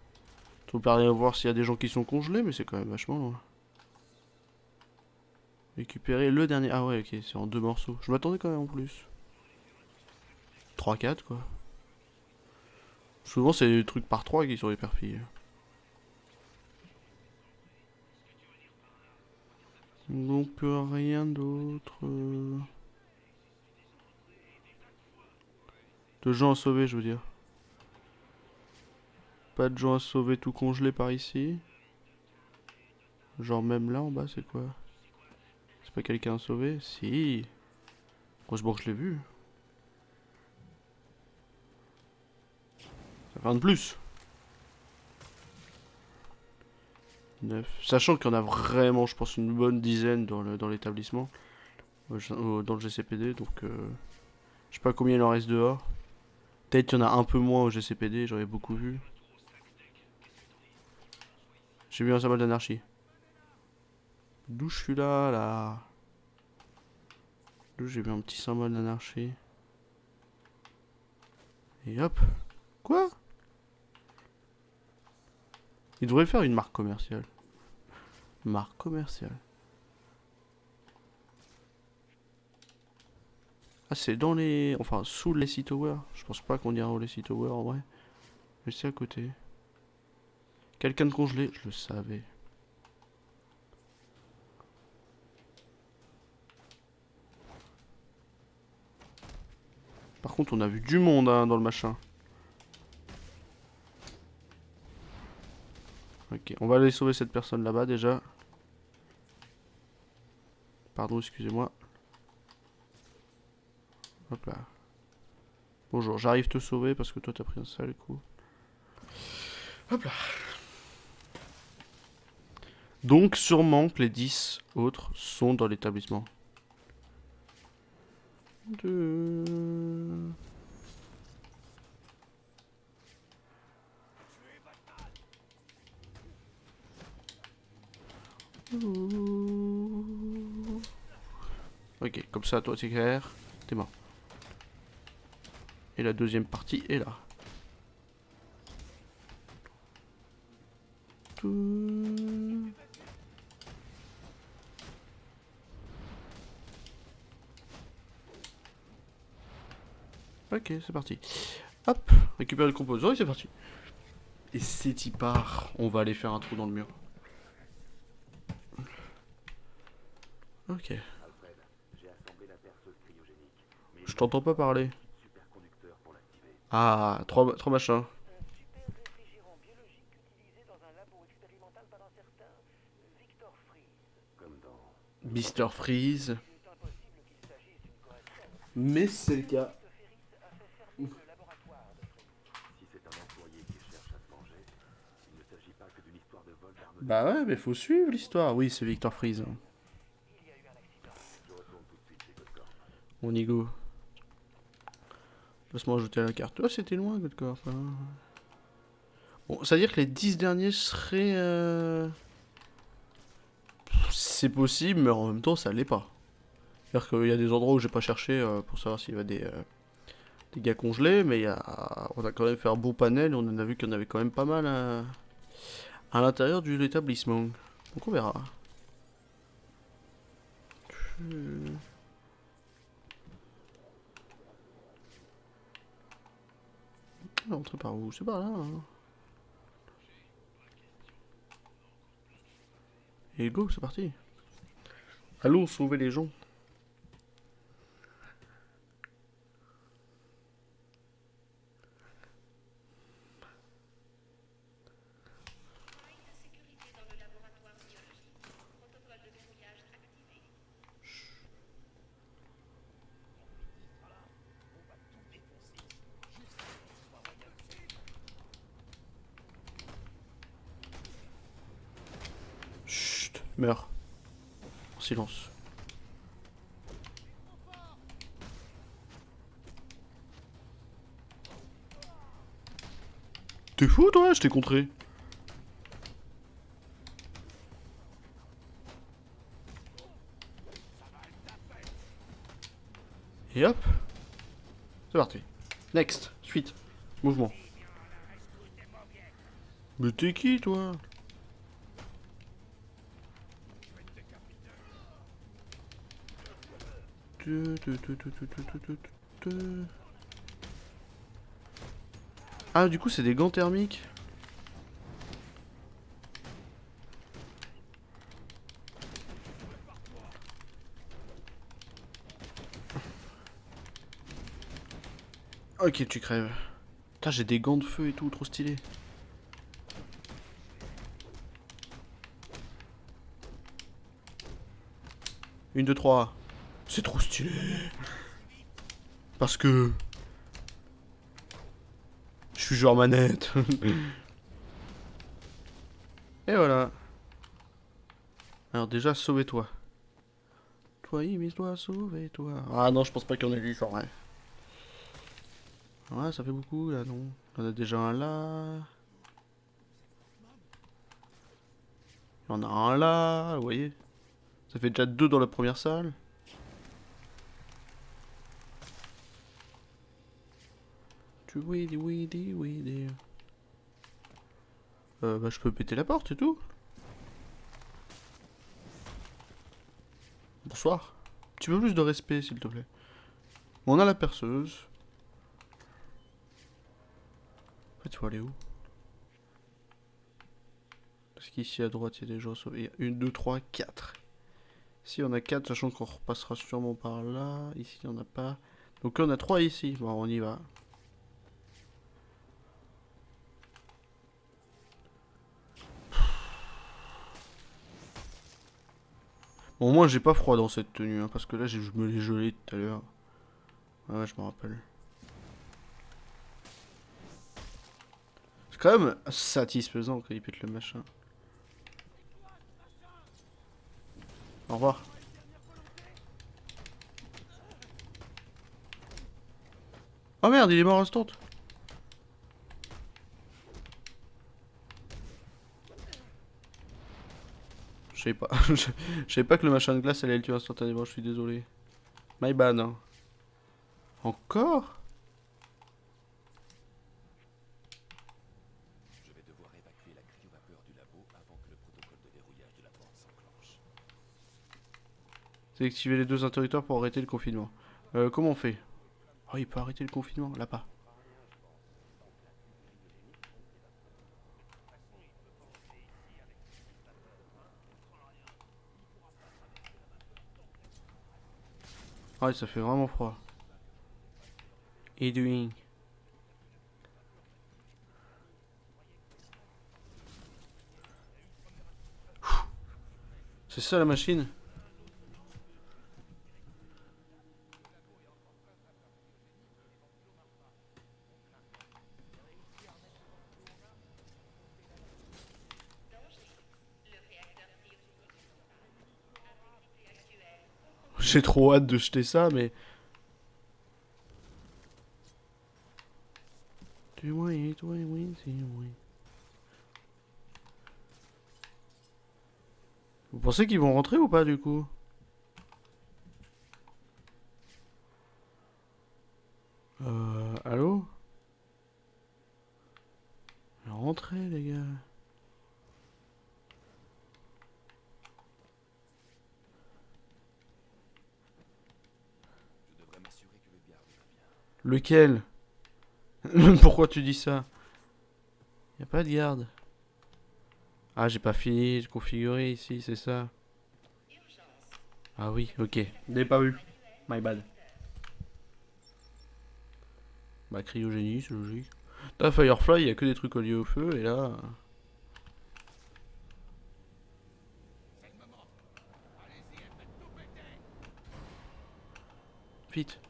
Speaker 1: Ça me permet de voir s'il y a des gens qui sont congelés, mais c'est quand même vachement loin. Récupérer le dernier. Ah ouais, ok, c'est en 2 morceaux. Je m'attendais quand même en plus. 3-4 quoi. Souvent c'est des trucs par 3 qui sont éparpillés. Donc rien d'autre. De gens à sauver, je veux dire. Pas de gens à sauver tout congelé par ici. Genre même là en bas, c'est quoi? C'est pas quelqu'un à sauver? Si. Heureusement que je l'ai vu. Ça fait un de plus. 9. Sachant qu'il y en a vraiment, je pense, une bonne dizaine dans l'établissement. Dans le GCPD, donc je sais pas combien il en reste dehors. Peut-être qu'il y en a un peu moins au GCPD, j'en ai beaucoup vu. J'ai vu un symbole d'anarchie. D'où je suis là. D'où j'ai vu un petit symbole d'anarchie. Et hop. Quoi? Il devrait faire une marque commerciale. Marque commerciale. Ah, c'est dans les... Enfin, sous les Leslie Tower. Je pense pas qu'on ira au Leslie Tower en vrai. Mais c'est à côté. Quelqu'un de congelé, je le savais. Par contre, on a vu du monde hein, dans le machin. Ok, on va aller sauver cette personne là-bas déjà. Pardon, excusez-moi. Hop là. Bonjour, j'arrive te sauver parce que toi t'as pris un sale coup. Hop là. Donc sûrement que les 10 autres sont dans l'établissement. Ok, comme ça toi t'es clair, t'es mort. Et la deuxième partie est là. Ok, c'est parti. Hop, récupérer le composant et c'est parti. Et c'est y part. On va aller faire un trou dans le mur. Ok.
Speaker 4: Alfred, j'ai assemblé la perceuse cryogénique. Mais
Speaker 1: Je t'entends pas parler.
Speaker 4: superconducteur pour l'activer.
Speaker 1: Ah, trois machins.
Speaker 3: Un super réfrigérant biologique utilisé dans un labo expérimental par un certain Victor Freeze.
Speaker 4: Comme dans...
Speaker 1: Mr. Freeze.
Speaker 3: Il est impossible qu'il s'agisse d'une correction.
Speaker 1: Mais c'est le cas.
Speaker 3: Mr. Ferris a fait fermer le laboratoire de Freeze.
Speaker 4: Si c'est un employé qui cherche à se venger, il ne s'agit pas que d'une histoire de vol d'armes.
Speaker 1: Bah ouais, mais faut suivre l'histoire. Oui, c'est Victor Freeze.
Speaker 3: Il y a eu un accident.
Speaker 4: Je retourne tout de suite chez Goldcorp.
Speaker 1: On y go. Laisse-moi ajouter à la carte. Oh, c'était loin, Goldcorp. Hein. Bon, c'est-à-dire que les 10 derniers seraient... C'est possible, mais en même temps, ça l'est pas. C'est-à-dire qu'il y a des endroits où j'ai pas cherché pour savoir s'il y avait des dégâts congelés, mais on a quand même fait un beau panel et on en a vu qu'il y en avait quand même pas mal à l'intérieur de l'établissement. Donc on verra. Entrer par où? C'est par là. Hein. Et go, c'est parti. Allons sauver les gens. Chut, meurs. En silence. T'es fou toi? Je t'ai contré. Et hop. C'est parti. Next. Suite. Mouvement. Mais t'es qui toi? Ah du coup c'est des gants thermiques. Ok tu crèves. Putain j'ai des gants de feu et tout, trop stylé. Une, deux, trois. C'est trop stylé. Parce que... Je suis joueur manette. Et voilà. Alors déjà, sauve-toi. Toi, Imis-toi, sauve-toi. Ah non, je pense pas qu'il y en ait 10 en vrai. Ouais, ça fait beaucoup là, non. On a déjà un là. Il y en a un là, vous voyez. Ça fait déjà 2 dans la première salle. Tu weedy weedy weedy. Bah je peux péter la porte et tout. Bonsoir. Un petit peu plus de respect s'il te plaît. On a la perceuse. En fait, il faut aller où? Parce qu'ici à droite, il y a des gens sauvés. 1, 2, 3, 4. Ici, on a 4, sachant qu'on repassera sûrement par là. Ici, il n'y en a pas. Donc, on a 3 ici. Bon, on y va. Bon, au moins, j'ai pas froid dans cette tenue. Hein, parce que là, je me l'ai gelé tout à l'heure. Ouais, je me rappelle. C'est quand même satisfaisant quand il pète le machin. Au revoir. Oh merde, il est mort instant. Je savais pas. Je savais pas que le machin de glace allait le tuer instantanément, je suis désolé. My bad. Hein. Encore?
Speaker 4: Je vais devoir évacuer la cryovapeur du labo avant que le protocole de verrouillage de la porte s'enclenche.
Speaker 1: C'est activer les 2 interrupteurs pour arrêter le confinement. Comment on fait? Oh, il peut arrêter le confinement, là-bas. Ouais, ça fait vraiment froid. Et doing. C'est ça la machine? J'ai trop hâte de jeter ça, mais... Vous pensez qu'ils vont rentrer ou pas du coup? rentrer, les gars.
Speaker 4: Je devrais m'assurer que le garde va bien.
Speaker 1: Lequel? Pourquoi tu dis ça? Y a pas de garde. Ah, j'ai pas fini de configurer ici, c'est ça. Ah oui, ok. Je l'ai pas vu. My bad. Bah, cryogénie, c'est logique. Là, Firefly, y a que des trucs liés au feu, et là... Vite.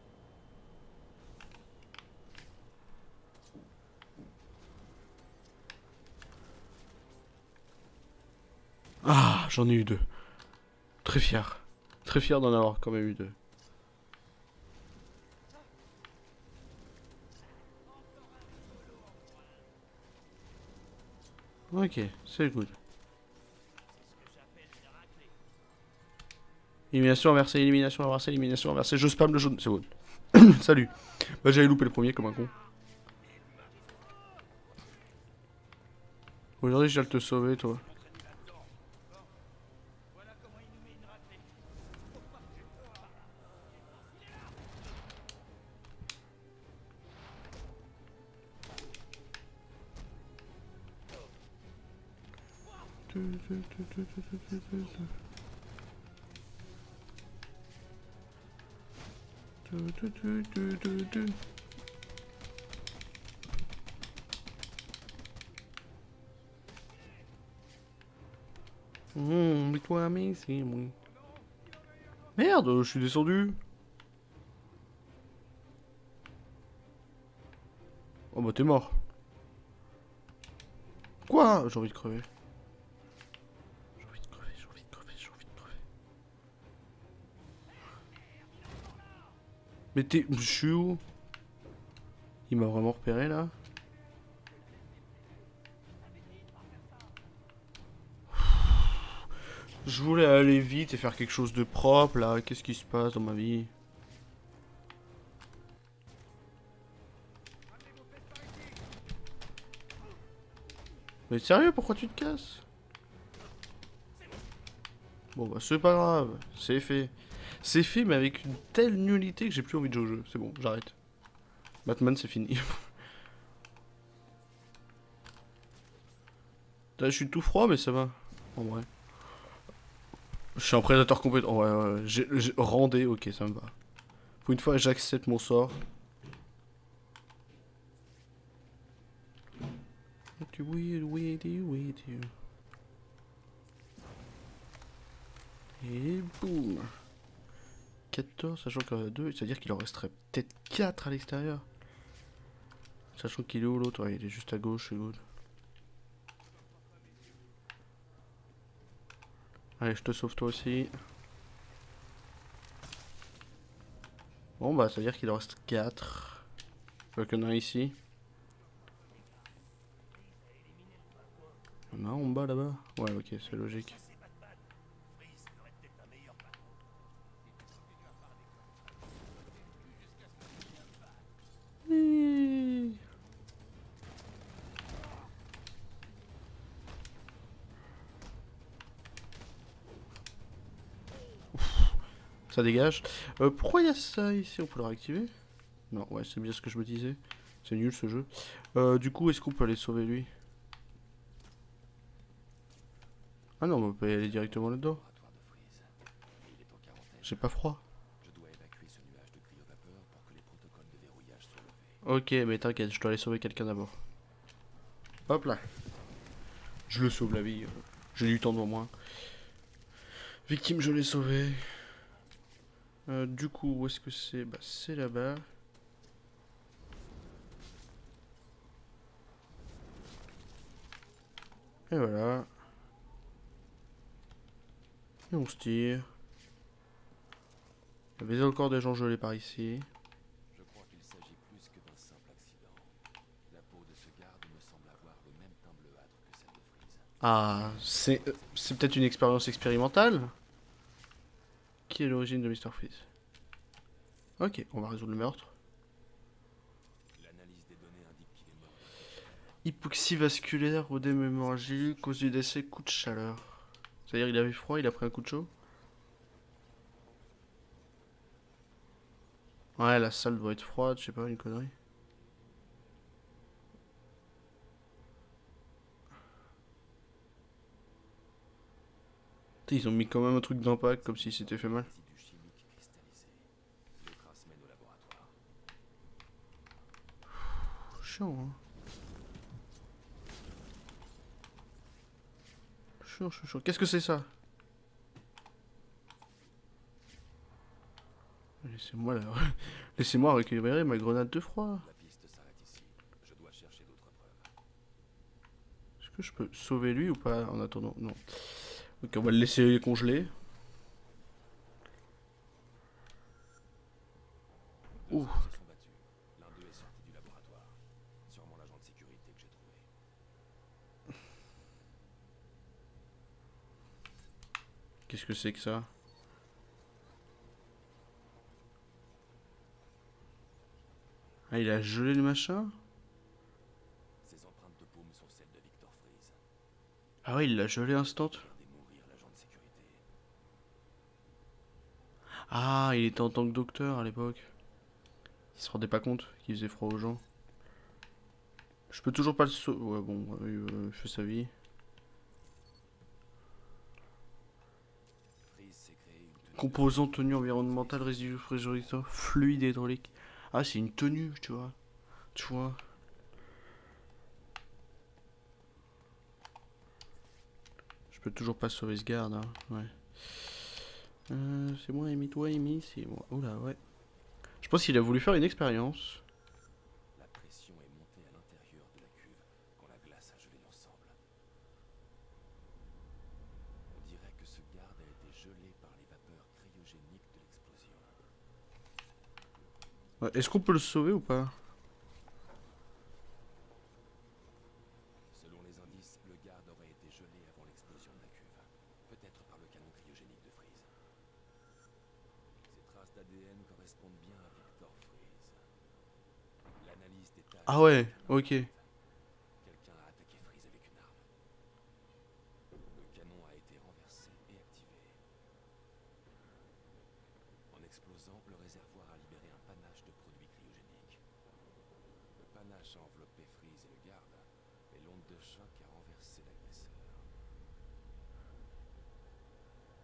Speaker 1: Ah, j'en ai eu deux. Très fier. Très fier d'en avoir quand même eu deux. Ok, c'est good. Élimination inversée, élimination inversée, élimination inversée. Je spam le jaune, c'est good. Salut. Bah j'avais loupé le premier comme un con. Aujourd'hui je viens de te sauver toi. Mais toi, mais c'est moi. Merde, je suis descendu. Oh bah t'es mort. Quoi? J'ai envie de crever. J'ai envie de crever, j'ai envie de crever, j'ai envie de crever. Mais t'es... Je suis où? Il m'a vraiment repéré là? Je voulais aller vite et faire quelque chose de propre là. Qu'est-ce qui se passe dans ma vie? Mais sérieux, pourquoi tu te casses? Bon bah c'est pas grave, c'est fait. C'est fait mais avec une telle nullité que j'ai plus envie de jouer au jeu. C'est bon, j'arrête. Batman c'est fini. Là, je suis tout froid mais ça va. En vrai. Je suis un prédateur compétent. Ouais, ouais, j'ai rendé, ok, ça me va. Pour une fois, j'accepte mon sort. Et boum. 14, sachant qu'il y en a 2, c'est-à-dire qu'il en resterait peut-être 4 à l'extérieur. Sachant qu'il est où l'autre? Ouais, il est juste à gauche, c'est good. Allez, je te sauve toi aussi. Bon bah, ça veut dire qu'il en reste 4. Je vois qu'il y en a un ici. Il y en a un en bas là-bas. Ouais, ok, c'est logique. Ça dégage. Pourquoi il y a ça ici? On peut le réactiver? Non, ouais, c'est bien ce que je me disais. C'est nul ce jeu. Du coup, est-ce qu'on peut aller sauver lui? Ah non, mais on peut y aller directement là-dedans.
Speaker 4: Laboratoire de Freeze. Il est en quarantaine.
Speaker 1: J'ai pas froid.
Speaker 4: Je dois évacuer ce nuage de cryovapeur pour que les protocoles de verrouillage soient levés.
Speaker 1: Ok, mais t'inquiète, je dois aller sauver quelqu'un d'abord. Hop là. Je le sauve la vie. J'ai du temps devant moi. Victime, je l'ai sauvé. Du coup, où est-ce que c'est? Bah, c'est là-bas. Et voilà. Et on se tire. Il y avait encore des gens gelés par ici.
Speaker 4: Je crois qu'il s'agit plus que d'un simple accident. La peau de ce garde me semble avoir le même teint bleuâtre que celle de Freeze.
Speaker 1: Ah, c'est peut-être une expérience expérimentale? Qui est l'origine de Mr. Freeze? Ok, on va résoudre le meurtre.
Speaker 4: L'analyse des données indique qu'il est mort.
Speaker 1: Hypoxie vasculaire, odème hémorragique, cause du décès, coup de chaleur. C'est-à-dire il avait froid, il a pris un coup de chaud. Ouais, la salle doit être froide, je sais pas, une connerie. Putain, ils ont mis quand même un truc d'impact comme s'il s'était fait mal.
Speaker 4: Résidus chimiques cristallisés. Les traces mènent au laboratoire.
Speaker 1: Chiant, hein. Chiant, chiant, chiant. Qu'est-ce que c'est ça? Laissez-moi là. Laissez-moi récupérer ma grenade de froid.
Speaker 4: La piste s'arrête ici. Je dois chercher d'autres preuves.
Speaker 1: Est-ce que je peux sauver lui ou pas en attendant? Non. Ok, on va le laisser congeler.
Speaker 4: Deux
Speaker 1: Ouh.
Speaker 4: hommes se sont battus. L'un d'eux est sorti du laboratoire. Sûrement l'agent de sécurité que j'ai trouvé.
Speaker 1: Qu'est-ce que c'est que ça? Ah, il a gelé le machin?
Speaker 4: Ces empreintes de paume sont celles de Victor Freeze.
Speaker 1: Ah ouais, il l'a gelé instant.
Speaker 4: Regardez mourir l'agent de sécurité.
Speaker 1: Ah, il était en tant que docteur à l'époque. Il se rendait pas compte qu'il faisait froid aux gens. Je peux toujours pas le sauver. Ouais, bon, il fait sa vie.
Speaker 4: Freeze s'est créé une tenue.
Speaker 1: Composant tenue environnementale, résidu frigorifiant, fluide hydraulique. Ah, c'est une tenue, tu vois. Tu vois. Je peux toujours pas sauver ce garde, hein. Ouais. C'est moi, Amy, toi, Amy, c'est moi. Oula, ouais. Je pense qu'il a voulu faire une expérience.
Speaker 4: La pression est montée à l'intérieur de la cuve quand la glace a gelé l'ensemble. On dirait que ce garde a été gelé par les vapeurs cryogéniques de l'explosion.
Speaker 1: Ouais, est-ce qu'on peut le sauver ou pas?
Speaker 4: Selon les indices, le garde aurait été gelé avant l'explosion de la cuve. Peut-être par le canon cryogénique de Freeze. Ces traces d'ADN correspondent bien à Victor Freeze. L'analyse des tags.
Speaker 1: Ah ouais, ok.
Speaker 4: Quelqu'un a attaqué Freeze avec une arme. Le canon a été renversé et activé. En explosant, le réservoir a libéré un panache de produits cryogéniques. Le panache a enveloppé Freeze et le garde, et l'onde de choc a renversé l'agresseur.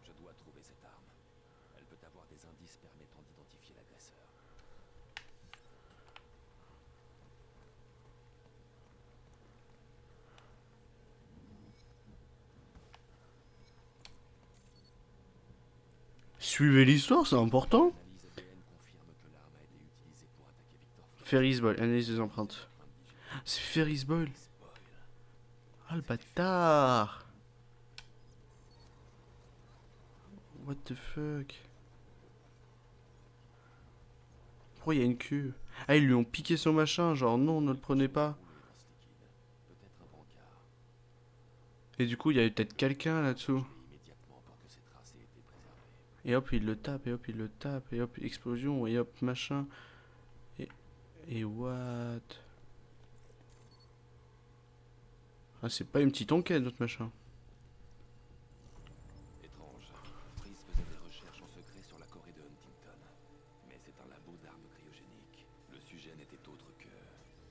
Speaker 4: Je dois trouver cette arme. Elle peut avoir des indices permettant d'identifier l'agresseur.
Speaker 1: Suivez l'histoire, c'est important.
Speaker 4: L'analyse ADN confirme que l'arme a été utilisée pour attaquer Victor Freeze.
Speaker 1: Ferris Boyle, analyse des empreintes.
Speaker 4: Empreinte digitale.
Speaker 1: C'est Ferris Boyle.
Speaker 4: Boyle.
Speaker 1: Ah, le bâtard. What the fuck? Pourquoi il y a une queue? Ah, ils lui ont piqué son machin, genre non, ne le prenez pas.
Speaker 4: Roulé dans ce liquide. Peut-être un brancard.
Speaker 1: Et du coup, il y avait peut-être quelqu'un là-dessous.
Speaker 4: Et immédiatement pour que ces traces aient été préservées.
Speaker 1: Et hop, il le tape, et hop, il le tape, et hop, explosion, et hop, machin. Et what? Ah, c'est pas une petite enquête, notre machin.
Speaker 4: Étrange. Freeze faisait des recherches en secret sur la Corée de Huntington. Mais c'est un labo d'armes cryogéniques. Le sujet n'était autre que...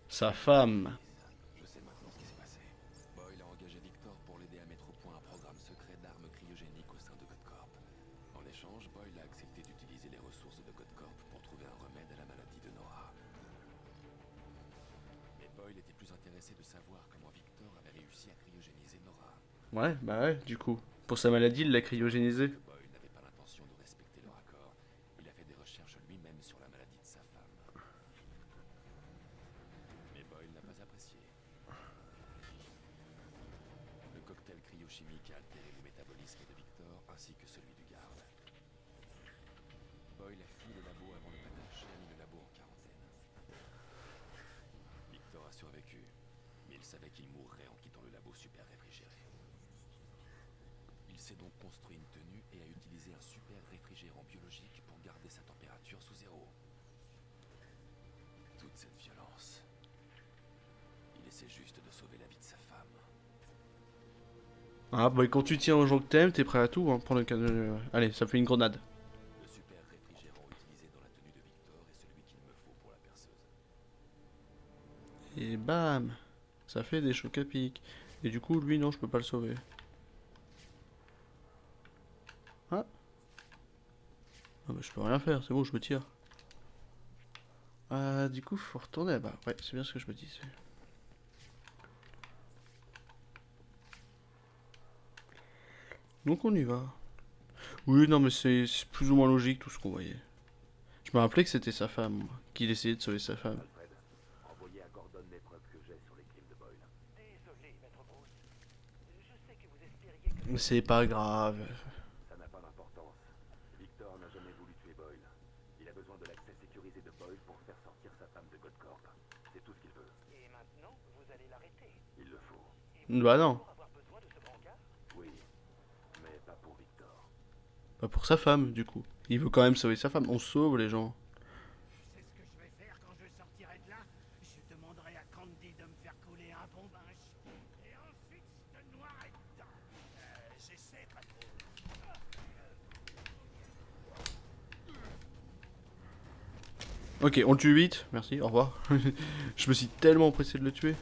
Speaker 1: Sa femme.
Speaker 4: Je sais maintenant ce qui s'est passé. Boyle a engagé Victor pour l'aider à mettre au point un programme secret d'armes cryogéniques au sein de Godcorp. En échange, Boyle a accepté d'utiliser les ressources de Godcorp pour trouver un remède à la maladie de Nora. Mais Boyle était plus intéressé de savoir comment Victor avait réussi à cryogéniser Nora.
Speaker 1: Ouais, bah ouais, du coup. Pour sa maladie, il l'a cryogénisé.
Speaker 4: Boyle n'avait pas l'intention de respecter leur accord. Il a fait des recherches lui-même sur la maladie de sa femme. Mais Boyle n'a pas apprécié. Le cocktail cryochimique a altéré le métabolisme de Victor ainsi que celui du garde. Boyle a fui le labo avant le panache et a mis le labo en quarantaine. Victor a survécu, mais il savait qu'il mourrait en quittant le labo super réfrigéré. Il s'est donc construit une tenue et a utilisé un super réfrigérant biologique pour garder sa température sous zéro. Toute cette violence. Il essaie juste de sauver
Speaker 1: Ah bah quand tu tiens aux gens que t'aimes, t'es prêt à tout hein, pour le cas de... Allez, ça fait une grenade.
Speaker 4: Le super réfrigérant utilisé dans la tenue de Victor est celui qu'il me faut pour la perceuse.
Speaker 1: Et bam. Ça fait des chocs à pic. Et du coup, lui, non, je peux pas le sauver. Ah. Ah bah je peux rien faire, c'est bon, je me tire. Du coup, faut retourner là-bas. Ouais, c'est bien ce que je me disais. Donc on y va. Oui, non, mais c'est plus ou moins logique tout ce qu'on voyait. Je me rappelais que c'était sa femme, moi, qu'il essayait de sauver sa femme.
Speaker 4: Alfred, envoyez à Gordon les preuves que j'ai sur les crimes de Boyle.
Speaker 3: Désolé, maître Bruce. Je sais que vous espériez que...
Speaker 1: C'est pas grave.
Speaker 4: Ça n'a pas d'importance. Victor n'a jamais voulu tuer Boyle. Il a besoin de l'accès sécurisé de Boyle pour faire sortir sa femme de Godcorp. C'est tout ce qu'il veut.
Speaker 3: Et maintenant, vous allez l'arrêter.
Speaker 4: Il le faut.
Speaker 1: Bah non,
Speaker 3: Pour avoir besoin de ce brancard?
Speaker 4: Oui, mais pas pour Victor.
Speaker 1: pas pour sa femme, du coup. Il veut quand même sauver sa femme. On sauve les gens.
Speaker 3: C'est ce que je vais faire quand je sortirai de là. Je demanderai à Candy de me faire couler un bon bain chaud. Et ensuite, je te noierai dedans. J'essaie pas trop.
Speaker 1: Ok, on le tue vite. Merci, au revoir. Je me suis tellement pressé de le tuer.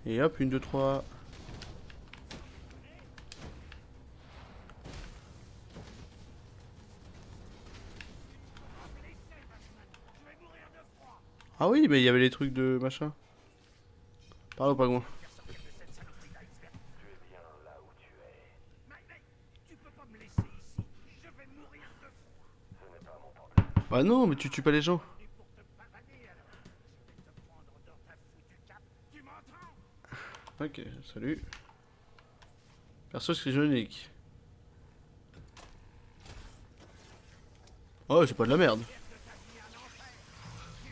Speaker 1: Et hop, 1, 2, 3. Ah oui, mais il y avait les trucs de machin. Par là ou pas loin.
Speaker 3: Tu es bien là où tu es. Mais tu peux pas me laisser ici. Je vais mourir de froid. Ce n'est pas mon problème.
Speaker 1: Bah non, mais tu tues pas les gens.
Speaker 3: Et pour te pavaner alors. Je vais te prendre dans ta foutue cape. Tu m'entends?
Speaker 1: Ok, salut. Perso schizophrénique. Oh, c'est pas de la merde.
Speaker 3: Tu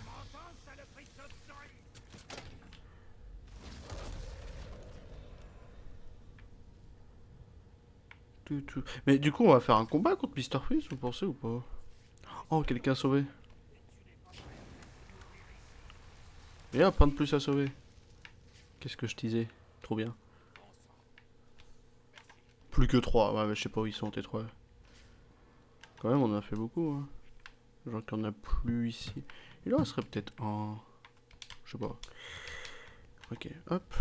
Speaker 3: m'entends, saloperie de chauve-souris?
Speaker 1: Tout. Mais du coup, on va faire un combat contre Mr. Freeze, vous pensez ou pas? Oh, quelqu'un sauvé. Et hop, un de plus à sauver. Qu'est-ce que je disais? Trop bien. Plus que 3. Ouais, mais je sais pas où ils sont, tes 3. Quand même, on en a fait beaucoup. Hein. Genre qu'il y en a plus ici. Et là, on serait peut-être un. Je sais pas. Ok, hop.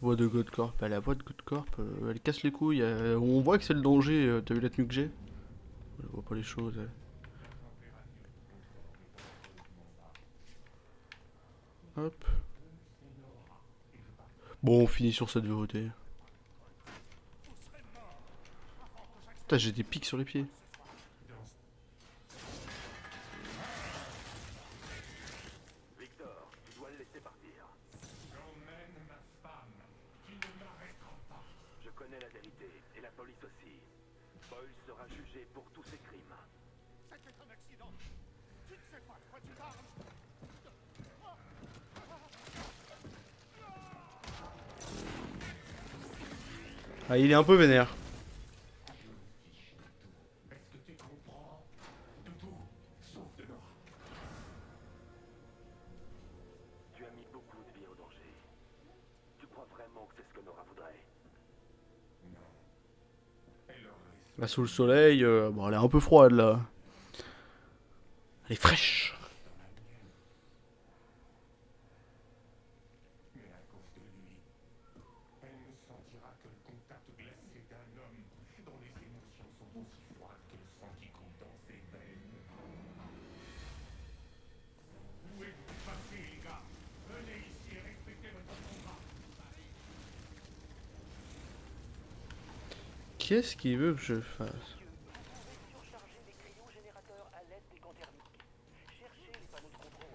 Speaker 1: Voix de Godcorp. Bah, la voix de Godcorp, elle casse les couilles. On voit que c'est le danger. T'as vu la tenue que j'ai? Je vois pas les choses. Hop. Bon, on finit sur cette vérité. Putain, j'ai des pics sur les pieds.
Speaker 4: Victor, tu dois le laisser partir.
Speaker 2: J'emmène ma femme, qui ne m'arrêtera pas.
Speaker 4: Je connais la vérité, et la police aussi. Boyle sera jugé pour tous ses crimes.
Speaker 2: C'était un accident. Tu ne sais pas de quoi tu parles.
Speaker 1: Ah, il est un peu vénère.
Speaker 2: Est-ce que tu comprends? De tout, sauf de Nora.
Speaker 4: Tu as mis beaucoup de vie au danger. Tu crois vraiment que c'est ce que Nora voudrait?
Speaker 2: Non. Elle aurait
Speaker 1: Là, sous le soleil, bon, elle est un peu froide là. Elle est fraîche.
Speaker 2: mais à cause de lui, elle ne sentira que le contact glacé d'un homme dont les émotions sont aussi froides que le sang qui coule dans ses veines. Où êtes-vous passés, les gars? Venez ici et respectez votre contrat.
Speaker 1: Qu'est-ce qu'il veut que je fasse?
Speaker 3: Vous pouvez surcharger les crayons générateurs à l'aide des gants thermiques. Cherchez les panneaux de contrôle.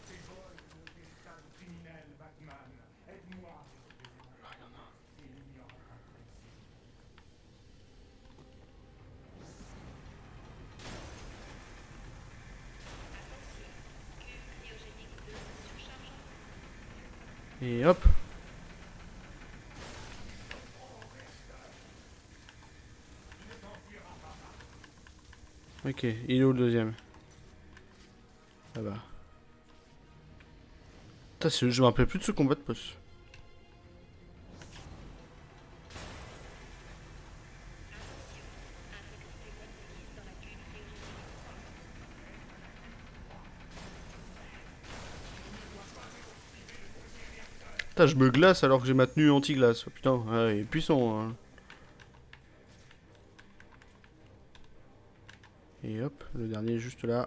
Speaker 2: C'est Boyle, le véritable criminel, Batman. Aide-moi. Il n'y aura pas de réussite.
Speaker 1: Et hop. Ok, il est où le deuxième? Là-bas. Putain, je me rappelle plus de ce combat de boss. Putain, je me glace alors que j'ai ma tenue anti-glace. Oh, putain, ouais, il est puissant. Hein. Et hop, le dernier juste là.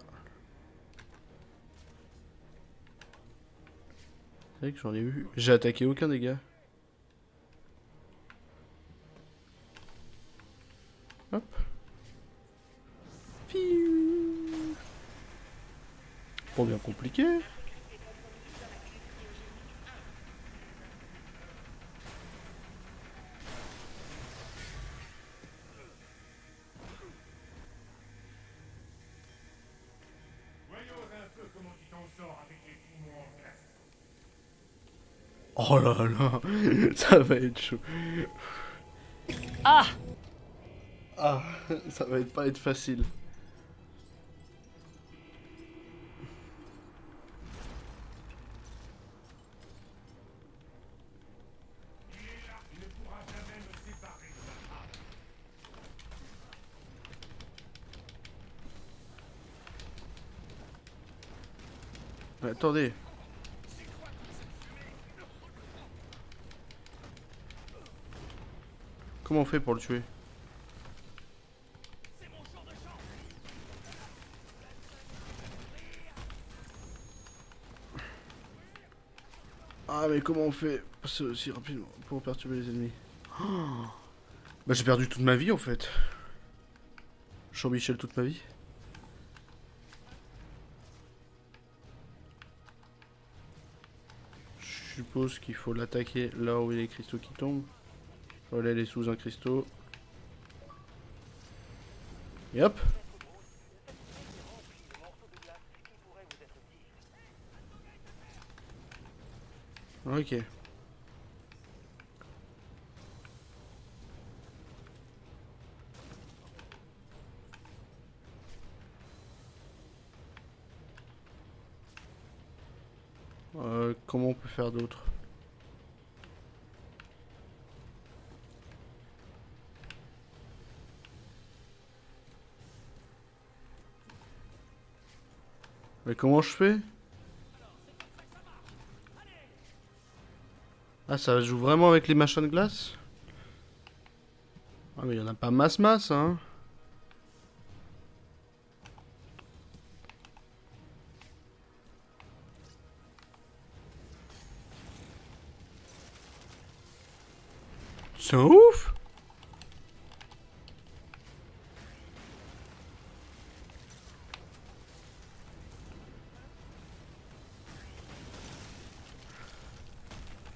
Speaker 1: C'est vrai que j'en ai vu. J'ai attaqué aucun dégât. Hop. Fiu. Pas bien compliqué. Oh là là, ça va être chaud.
Speaker 6: Ah!
Speaker 1: Ah, ça va pas être facile. Mais attendez. Comment on fait pour le tuer? Ah mais comment on fait passer aussi rapidement pour perturber les ennemis? Oh. Bah j'ai perdu toute ma vie en fait. Jean-Michel toute ma vie. Je suppose qu'il faut l'attaquer là où il y a les cristaux qui tombent. Voilà, elle est sous un cristaux. Et hop. Ok. Comment on peut faire d'autre? Mais comment je fais? Ah, ça joue vraiment avec les machins de glace? Ah, mais il y en a pas masse, hein. C'est ouf!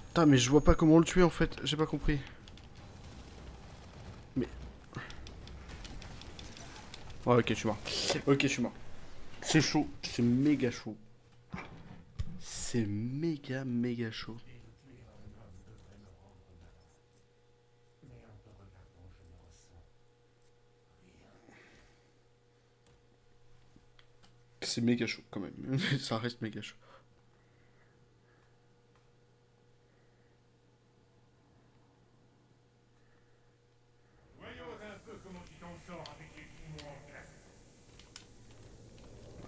Speaker 1: Putain, mais je vois pas comment le tuer en fait, j'ai pas compris. Mais. Ouais, ok, je suis mort. Ok, je suis mort. C'est chaud, c'est méga chaud. C'est méga chaud. C'est méga chaud quand même. Ça reste méga chaud.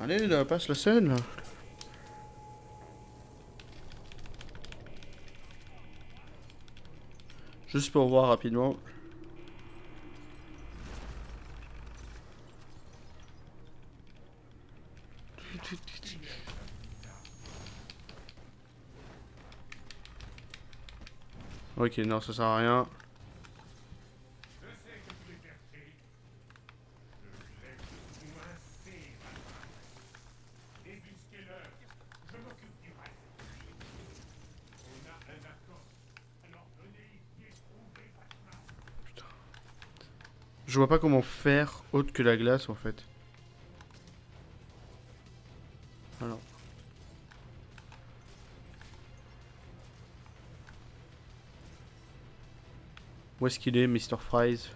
Speaker 1: Allez, là, passe la scène là. Juste pour voir rapidement. Ok, non, ça sert à rien. Je vois pas comment faire autre que la glace en fait. Alors. Où est-ce qu'il est, Mr. Fries?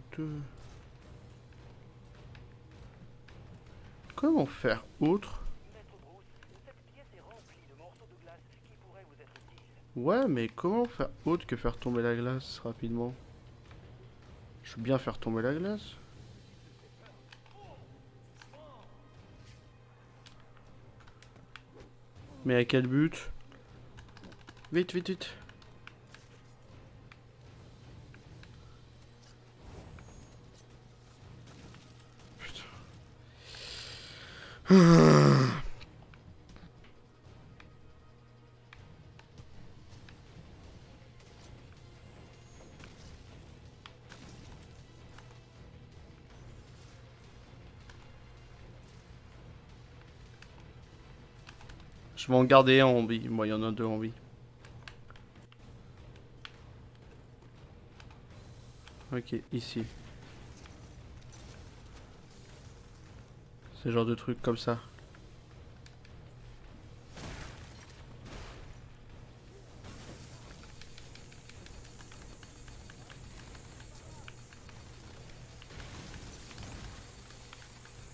Speaker 1: tout. Comment faire autre?
Speaker 3: Maître Bruce, cette pièce est remplie de morceaux de glace qui pourraient vous être utiles.
Speaker 1: Ouais, mais comment faire autre que faire tomber la glace rapidement? Je veux bien faire tomber la glace. Mais à quel but? Vite, vite, vite. Putain. Je vais en garder un en vie. Moi, il y en a deux en vie. Ok, ici. C'est le genre de truc comme ça.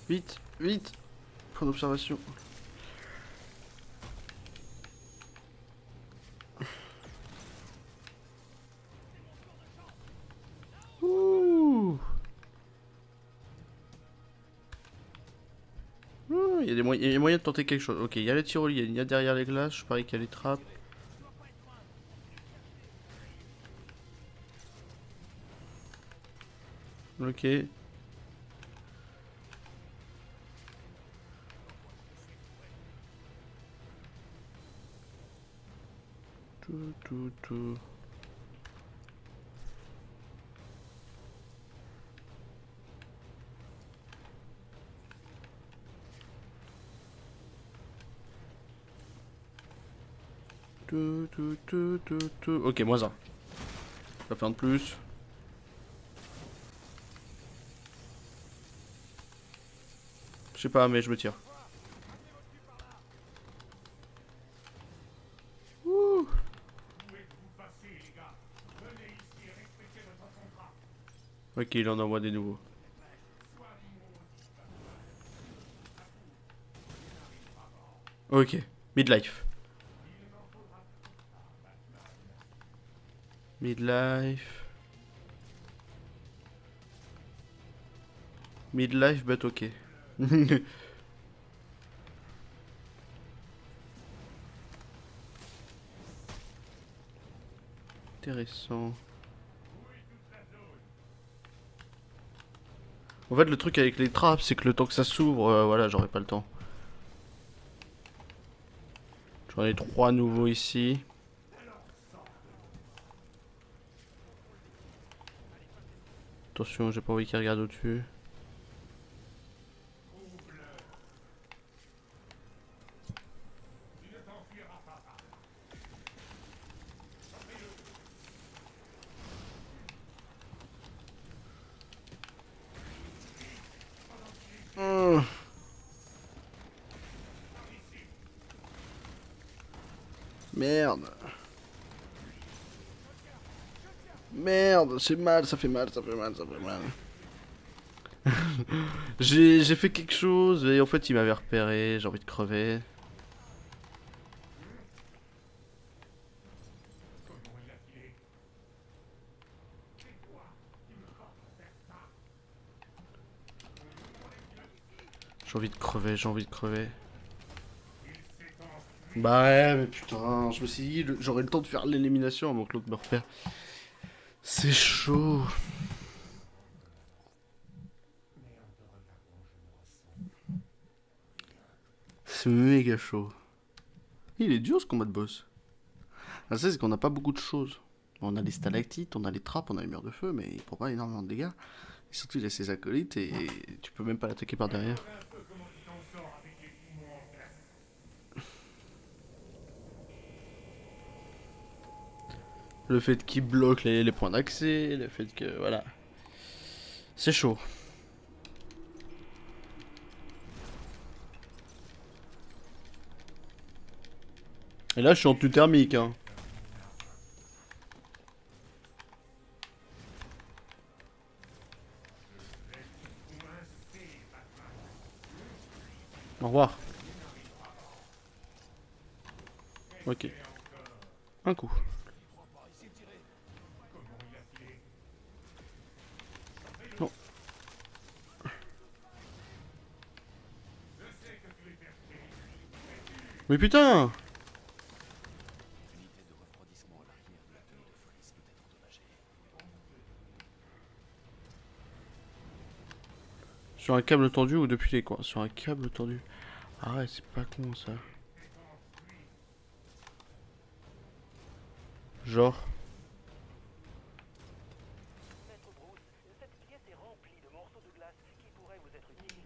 Speaker 1: Vite, vite. Point d'observation. Ouh. Ouh, il y a il y a moyen de tenter quelque chose. Ok, il y a les tyroliennes, il y a derrière les glaces, je parie qu'il y a les trappes. Ok. Tout. Tout. Ok, moins un. Ça fait un de plus. Je sais pas, mais je me tire. Ouh. Ok, il en envoie des nouveaux. Ok, midlife. Midlife. Midlife, but ok. Intéressant. En fait, le truc avec les trappes, c'est que le temps que ça s'ouvre, voilà, j'aurai pas le temps. J'en ai 3 nouveaux ici. Attention, j'ai pas envie qu'il regarde au-dessus. Merde. Merde, c'est mal, ça fait mal. J'ai fait quelque chose et en fait il m'avait repéré, j'ai envie de crever. J'ai envie de crever. Bah ouais, mais putain, je me suis dit, j'aurais le temps de faire l'élimination avant que l'autre me repère. C'est chaud. C'est méga chaud. Il est dur ce combat de boss. La c'est qu'on n'a pas beaucoup de choses. On a les stalactites, on a les trappes, on a les murs de feu, mais il prend pas énormément de dégâts. Et surtout, il a ses acolytes et tu peux même pas l'attaquer par derrière. Le fait qu'il bloque les points d'accès, le fait que... Voilà. C'est chaud. Et là, je suis en tenue thermique, hein. Au revoir. Ok. Un coup. Non. Mais putain!
Speaker 4: L'unité de refroidissement à l'arrière de la tenue de Freeze peut être endommagée.
Speaker 1: Sur un câble tendu ou depuis les coins? Sur un câble tendu. Ah ouais, c'est pas con ça. Genre.
Speaker 3: Maître Bruce, cette pièce est remplie de morceaux de glace qui pourraient vous être utiles.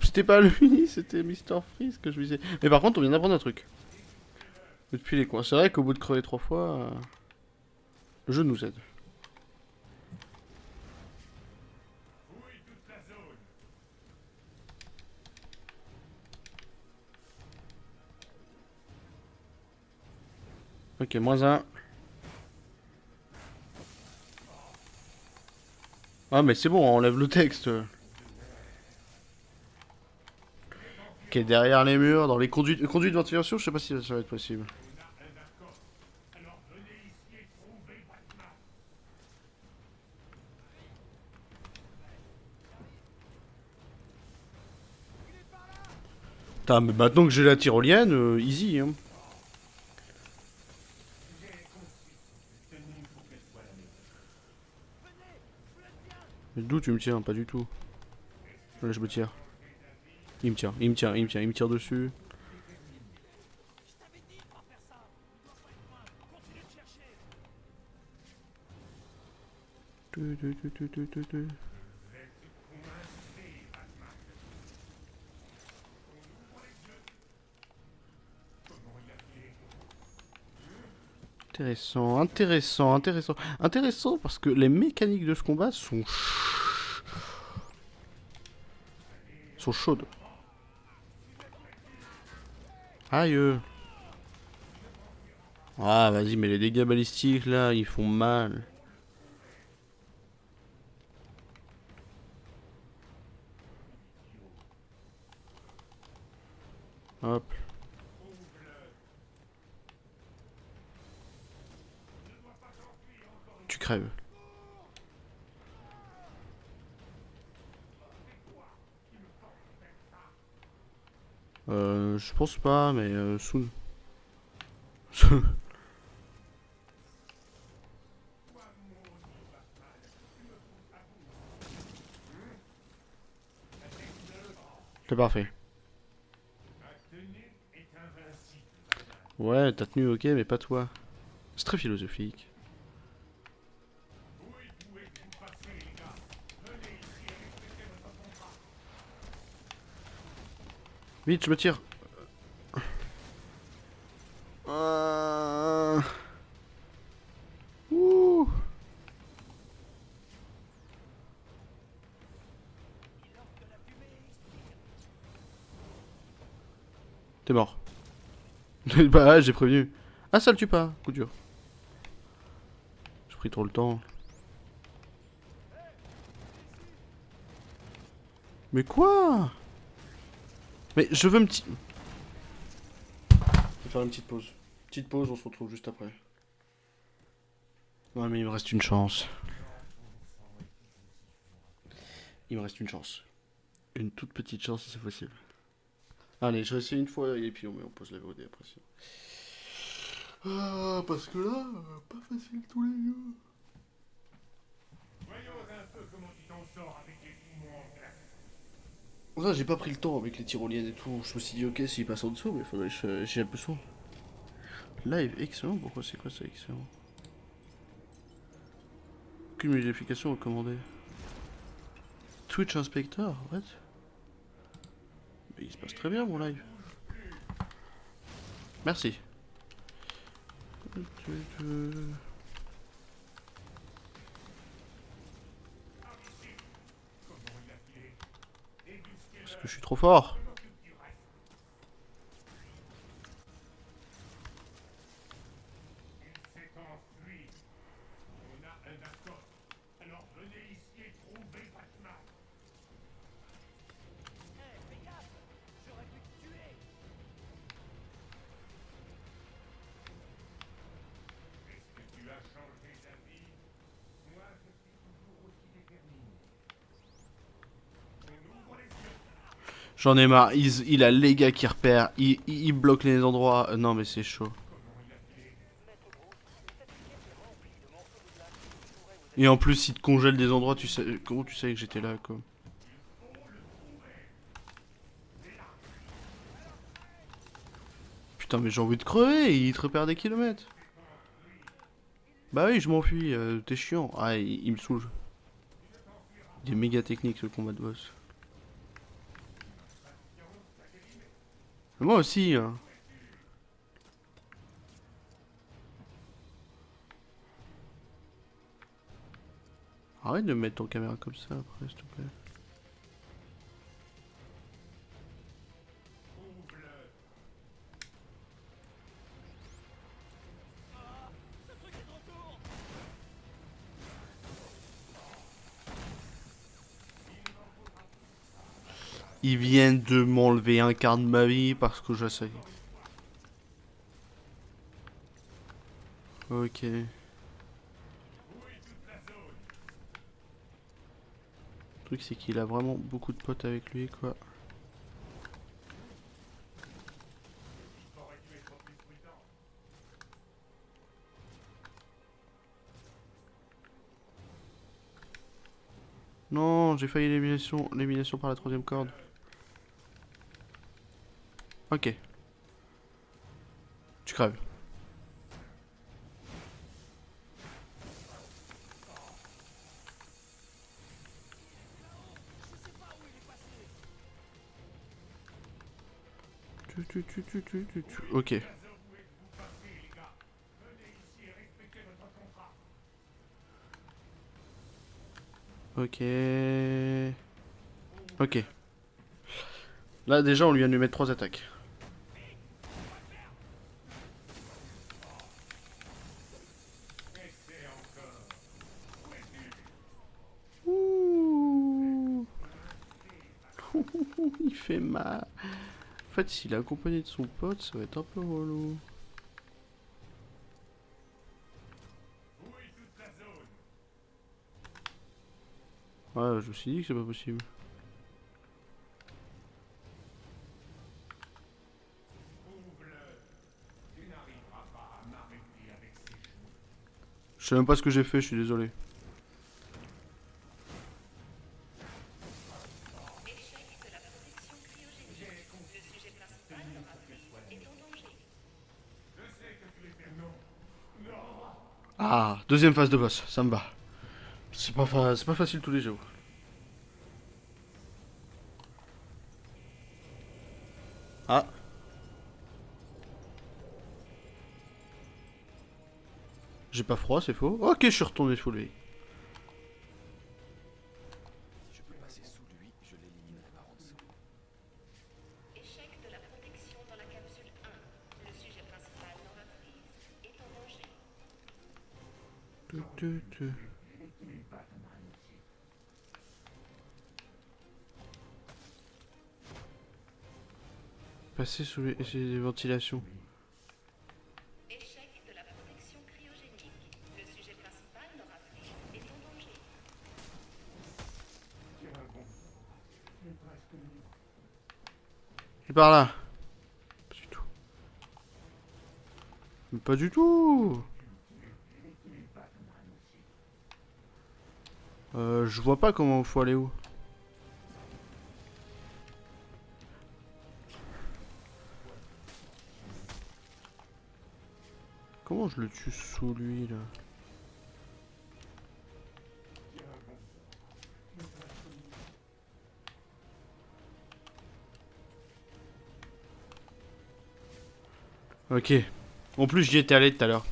Speaker 1: C'était pas lui, c'était Mr. Freeze que je visais. Mais par contre, on vient d'apprendre un truc. Depuis les coins. C'est vrai qu'au bout de crever 3 fois, le jeu nous aide. Ok, -1. Ah mais c'est bon, on enlève le texte. Ok, derrière les murs, dans les conduites de ventilation, je sais pas si ça va être possible. Putain, mais maintenant que j'ai la tyrolienne, easy hein. Mais d'où tu me tiens? Pas du tout. Là, je me tire. Il me tient, il me tient, il me tient, il me tire dessus. Tu. Intéressant, intéressant, intéressant. Intéressant parce que les mécaniques de ce combat sont chaudes. Aïe. Ah, vas-y, mais les dégâts balistiques là, ils font mal. Hop. Tu crèves. Je pense pas, mais soon. C'est parfait. Ouais, ta tenue, ok, mais pas toi. C'est très philosophique. Vite, je me tire. Ouh. T'es mort. Bah, j'ai prévenu. Ah, ça le tue pas. Coup dur. J'ai pris trop le temps. Mais quoi? Mais je veux me Je vais faire une petite pause. Petite pause, on se retrouve juste après. Ouais, mais il me reste une chance. Il me reste une chance. Une toute petite chance, si c'est possible. Allez, je vais essayer une fois et puis on met en pause la VOD après ça. Ah, parce que là, pas facile tous les yeux. Ça, j'ai pas pris le temps avec les tyroliennes et tout. Je me suis dit, ok, s'il passe en dessous, mais faudrait que j'y aille plus soin. Live, excellent. Pourquoi c'est quoi ça, excellent? Aucune modification recommandée. Twitch Inspector, what? Mais il se passe très bien mon live. Merci. Parce que je suis trop fort. J'en ai marre, il a les gars qui repèrent, il bloque les endroits. Non mais c'est chaud. Et en plus il te congèle des endroits, tu sais, comment tu savais que j'étais là quoi. Putain mais j'ai envie de crever, il te repère des kilomètres. Bah oui je m'enfuis, t'es chiant. Ah il me saoule. Il est méga technique ce combat de boss. Moi aussi hein. Arrête de mettre ton caméra comme ça après s'il te plaît. Ils viennent de m'enlever un quart de ma vie parce que j'essaye. Ok. Le truc c'est qu'il a vraiment beaucoup de potes avec lui quoi. Non, j'ai failli l'élimination par la troisième corde. Ok. Tu crèves. Ok. Ok. Ok. Là déjà on lui vient de lui mettre 3 attaques. Ouh. Il fait mal. En fait s'il est accompagné de son pote ça va être un peu relou. Ouais je me suis dit que c'est pas possible. Je sais même pas ce que j'ai fait, je suis désolé. Ah, deuxième phase de boss, ça me va. C'est pas facile tous les jours. Ah. J'ai pas froid, c'est faux. Ok, je suis retourné sous lui.
Speaker 4: Si je peux passer sous lui, je l'éliminerai par en dessous.
Speaker 7: Échec de la protection dans la capsule 1. Le sujet principal, Nora Freeze, est en danger.
Speaker 1: Passer sous les ventilations.
Speaker 7: Échec de la protection cryogénique. Le sujet principal, Nora Freeze, est en danger.
Speaker 1: Et par là. Pas du tout. Mais pas du tout. Je vois pas comment faut aller où. Comment je le tue sous lui là? Ok. En plus j'y étais allé tout à l'heure.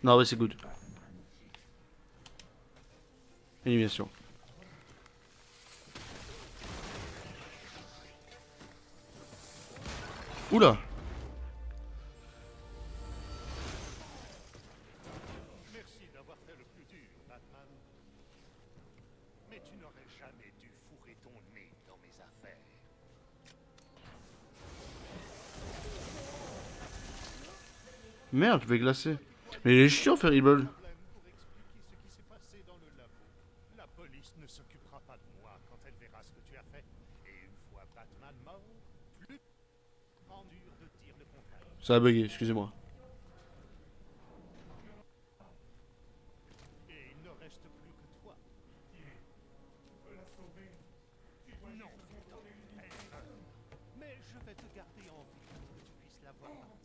Speaker 1: Non ouais c'est good. Élimination. Oula.
Speaker 2: Merci d'avoir fait le plus dur, Batman. Mais tu n'aurais jamais dû fourrer ton nez dans mes affaires.
Speaker 1: Merde, je vais glacer. Mais il est chiant, Fairy Ball.
Speaker 2: Problème pour expliquer ce qui s'est passé dans le labo. La
Speaker 1: Ça a bugué, excusez-moi.
Speaker 2: Et il ne reste plus que toi. Non, Victor, elle meurt. Mais je vais te garder en vie pour que tu puisses la voir partir.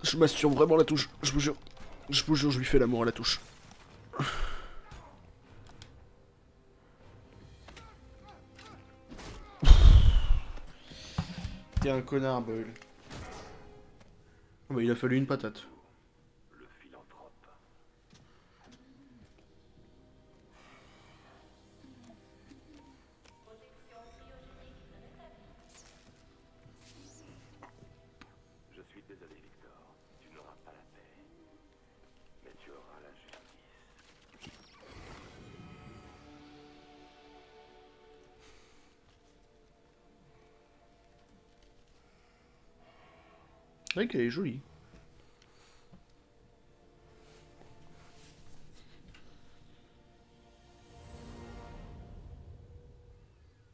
Speaker 1: Je masturbe vraiment la touche, je vous jure. Je vous jure, je lui fais l'amour à la touche. T'es un connard, Boyle. Ah bah, il a fallu une patate.
Speaker 4: Le philanthrope. Je suis désolé, Victor. Tu n'auras pas la paix. Mais tu auras la justice.
Speaker 1: C'est vrai qu'elle est jolie.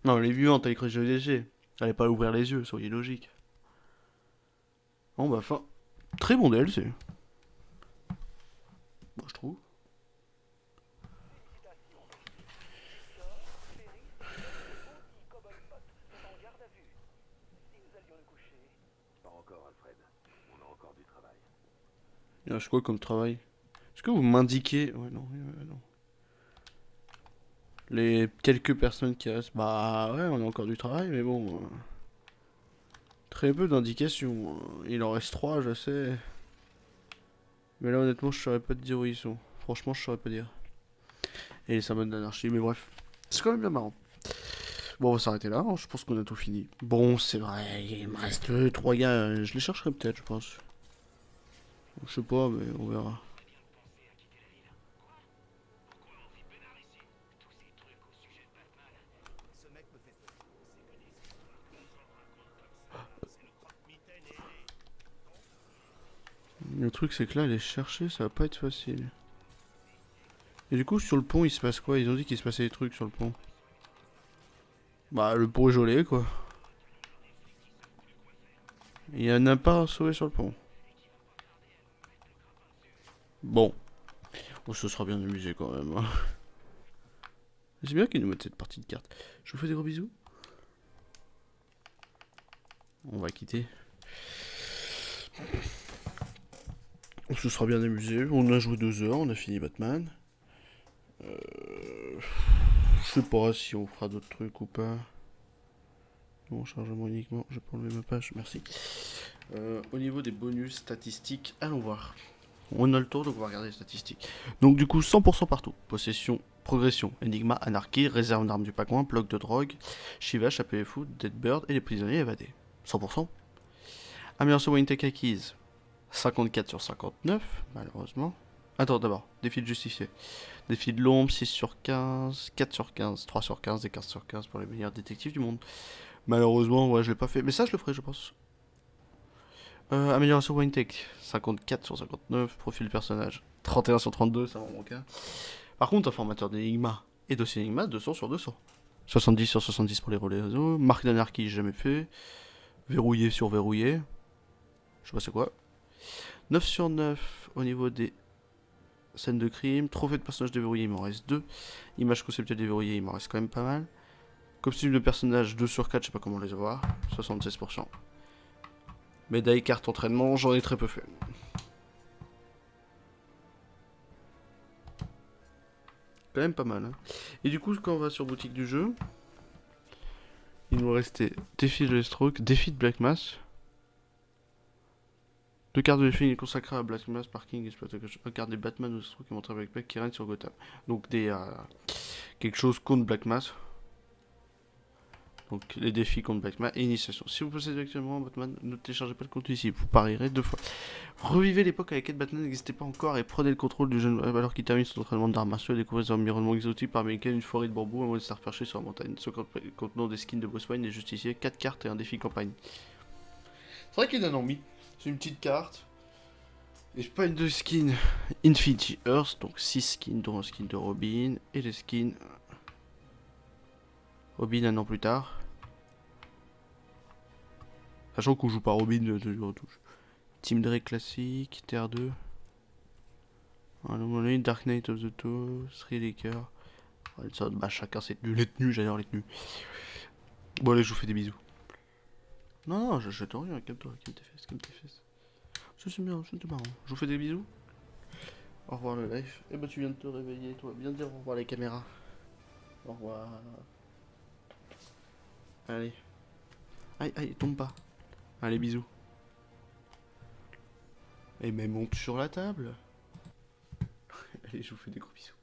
Speaker 1: Non, elle est vivante avec le GDG. Elle allait pas ouvrir les yeux, soyez logique. Bon bah fin. Très bon DLC. Moi je trouve.
Speaker 4: Pas encore, Alfred. On a encore du travail.
Speaker 1: Il reste quoi comme travail? Est-ce que vous m'indiquez... Ouais, non, non. Les quelques personnes qui restent... Bah ouais, on a encore du travail, mais bon... Très peu d'indications. Il en reste 3, je sais. Mais là, honnêtement, je saurais pas te dire où ils sont. Franchement, je saurais pas dire. Et les symboles d'anarchie, mais bref. C'est quand même bien marrant. Bon, on va s'arrêter là, hein. Je pense qu'on a tout fini. Bon, c'est vrai, il me reste 3 gars. Je les chercherai peut-être, je pense. Je sais pas, mais on verra.
Speaker 2: Ce mec me fait peur.
Speaker 1: Le truc, c'est que là, les chercher, ça va pas être facile. Et du coup, sur le pont, il se passe quoi? Ils ont dit qu'il se passait des trucs sur le pont. Bah, le pont est gelé, quoi. Il y en a pas sauvé sur le pont. Bon. On se sera bien amusé quand même. Hein. C'est bien qu'ils nous mettent cette partie de cartes. Je vous fais des gros bisous. On va quitter. On se sera bien amusé. On a joué 2 heures, on a fini Batman. Je sais pas si on fera d'autres trucs ou pas. Bon, chargement uniquement. Je peux enlever ma page, merci. Au niveau des bonus statistiques, allons voir. On a le tour, donc on va regarder les statistiques. Donc du coup, 100% partout. Possession, progression, énigma, anarchie, réserve d'armes du pacouin, bloc de drogue, Shiva, HPFU, Deadbird et les prisonniers évadés. 100%. Amélioration Wayne-Tech acquise. 54 sur 59, malheureusement. Attends, d'abord, défi de justifié. Défi de l'ombre, 6 sur 15, 4 sur 15, 3 sur 15 et 15 sur 15 pour les meilleurs détectives du monde. Malheureusement, ouais, je l'ai pas fait. Mais ça, je le ferai, je pense. Amélioration Wayne-Tech, 54 sur 59. Profil personnage, 31 sur 32, ça va mon cas. Par contre, informateur d'énigma et dossier énigma, 200 sur 200. 70 sur 70 pour les relais réseau. Marque d'anarchie, jamais fait. Verrouillé sur verrouillé. Je sais pas c'est quoi. 9 sur 9 au niveau des scènes de crime. Trophée de personnage déverrouillé, il m'en reste 2. Image conceptuelle déverrouillée, il m'en reste quand même pas mal. Costume de personnage, 2 sur 4, je sais pas comment les avoir. 76%. Médaille, carte, entraînement, j'en ai très peu fait. Quand même pas mal. Hein. Et du coup, quand on va sur boutique du jeu, il nous restait défi de Stroke, défi de Black Mass. 2 cartes de défi consacrées à Black Mass, Parking, Exploitation. Un carte des Batman de Stroke qui montre avec Black qui règne sur Gotham. Donc quelque chose contre Black Mass. Donc les défis contre Black Mass et initiation. Si vous possédez actuellement Batman, ne téléchargez pas le compte ici, vous parierez 2 fois. Revivez l'époque à laquelle Batman n'existait pas encore et prenez le contrôle du jeune alors qu'il termine son entraînement d'arts martiaux et découvrez des environnements exotiques parmi lesquels une forêt de bambou, un monster perché sur la montagne, ce contenant des skins de Bruce Wayne, des justiciers, 4 cartes et un défi campagne. C'est vrai qu'il y en a mis. C'est une petite carte. Et je parle de skins Infinity Earth, donc 6 skins, dont un skin de Robin, et les skins Robin un an plus tard. Sachant qu'on joue pas Robin de touche. Team Drake classique, Terre 2. Dark Knight of the Toe, Three Laker. Ça, bah chacun ses tenues. Les tenues, j'adore les tenues. Bon allez, je vous fais des bisous. Non, non, je t'en rien, calme-toi, calme tes fesses, calme tes fesses. Ça c'est bien, c'est marrant. Je vous fais des bisous. Au revoir le live. Eh ben tu viens de te réveiller, toi. Viens dire au revoir les caméras. Au revoir. Allez. Aïe, aïe, tombe pas. Allez, bisous. Et mais monte sur la table. Allez, je vous fais des gros bisous.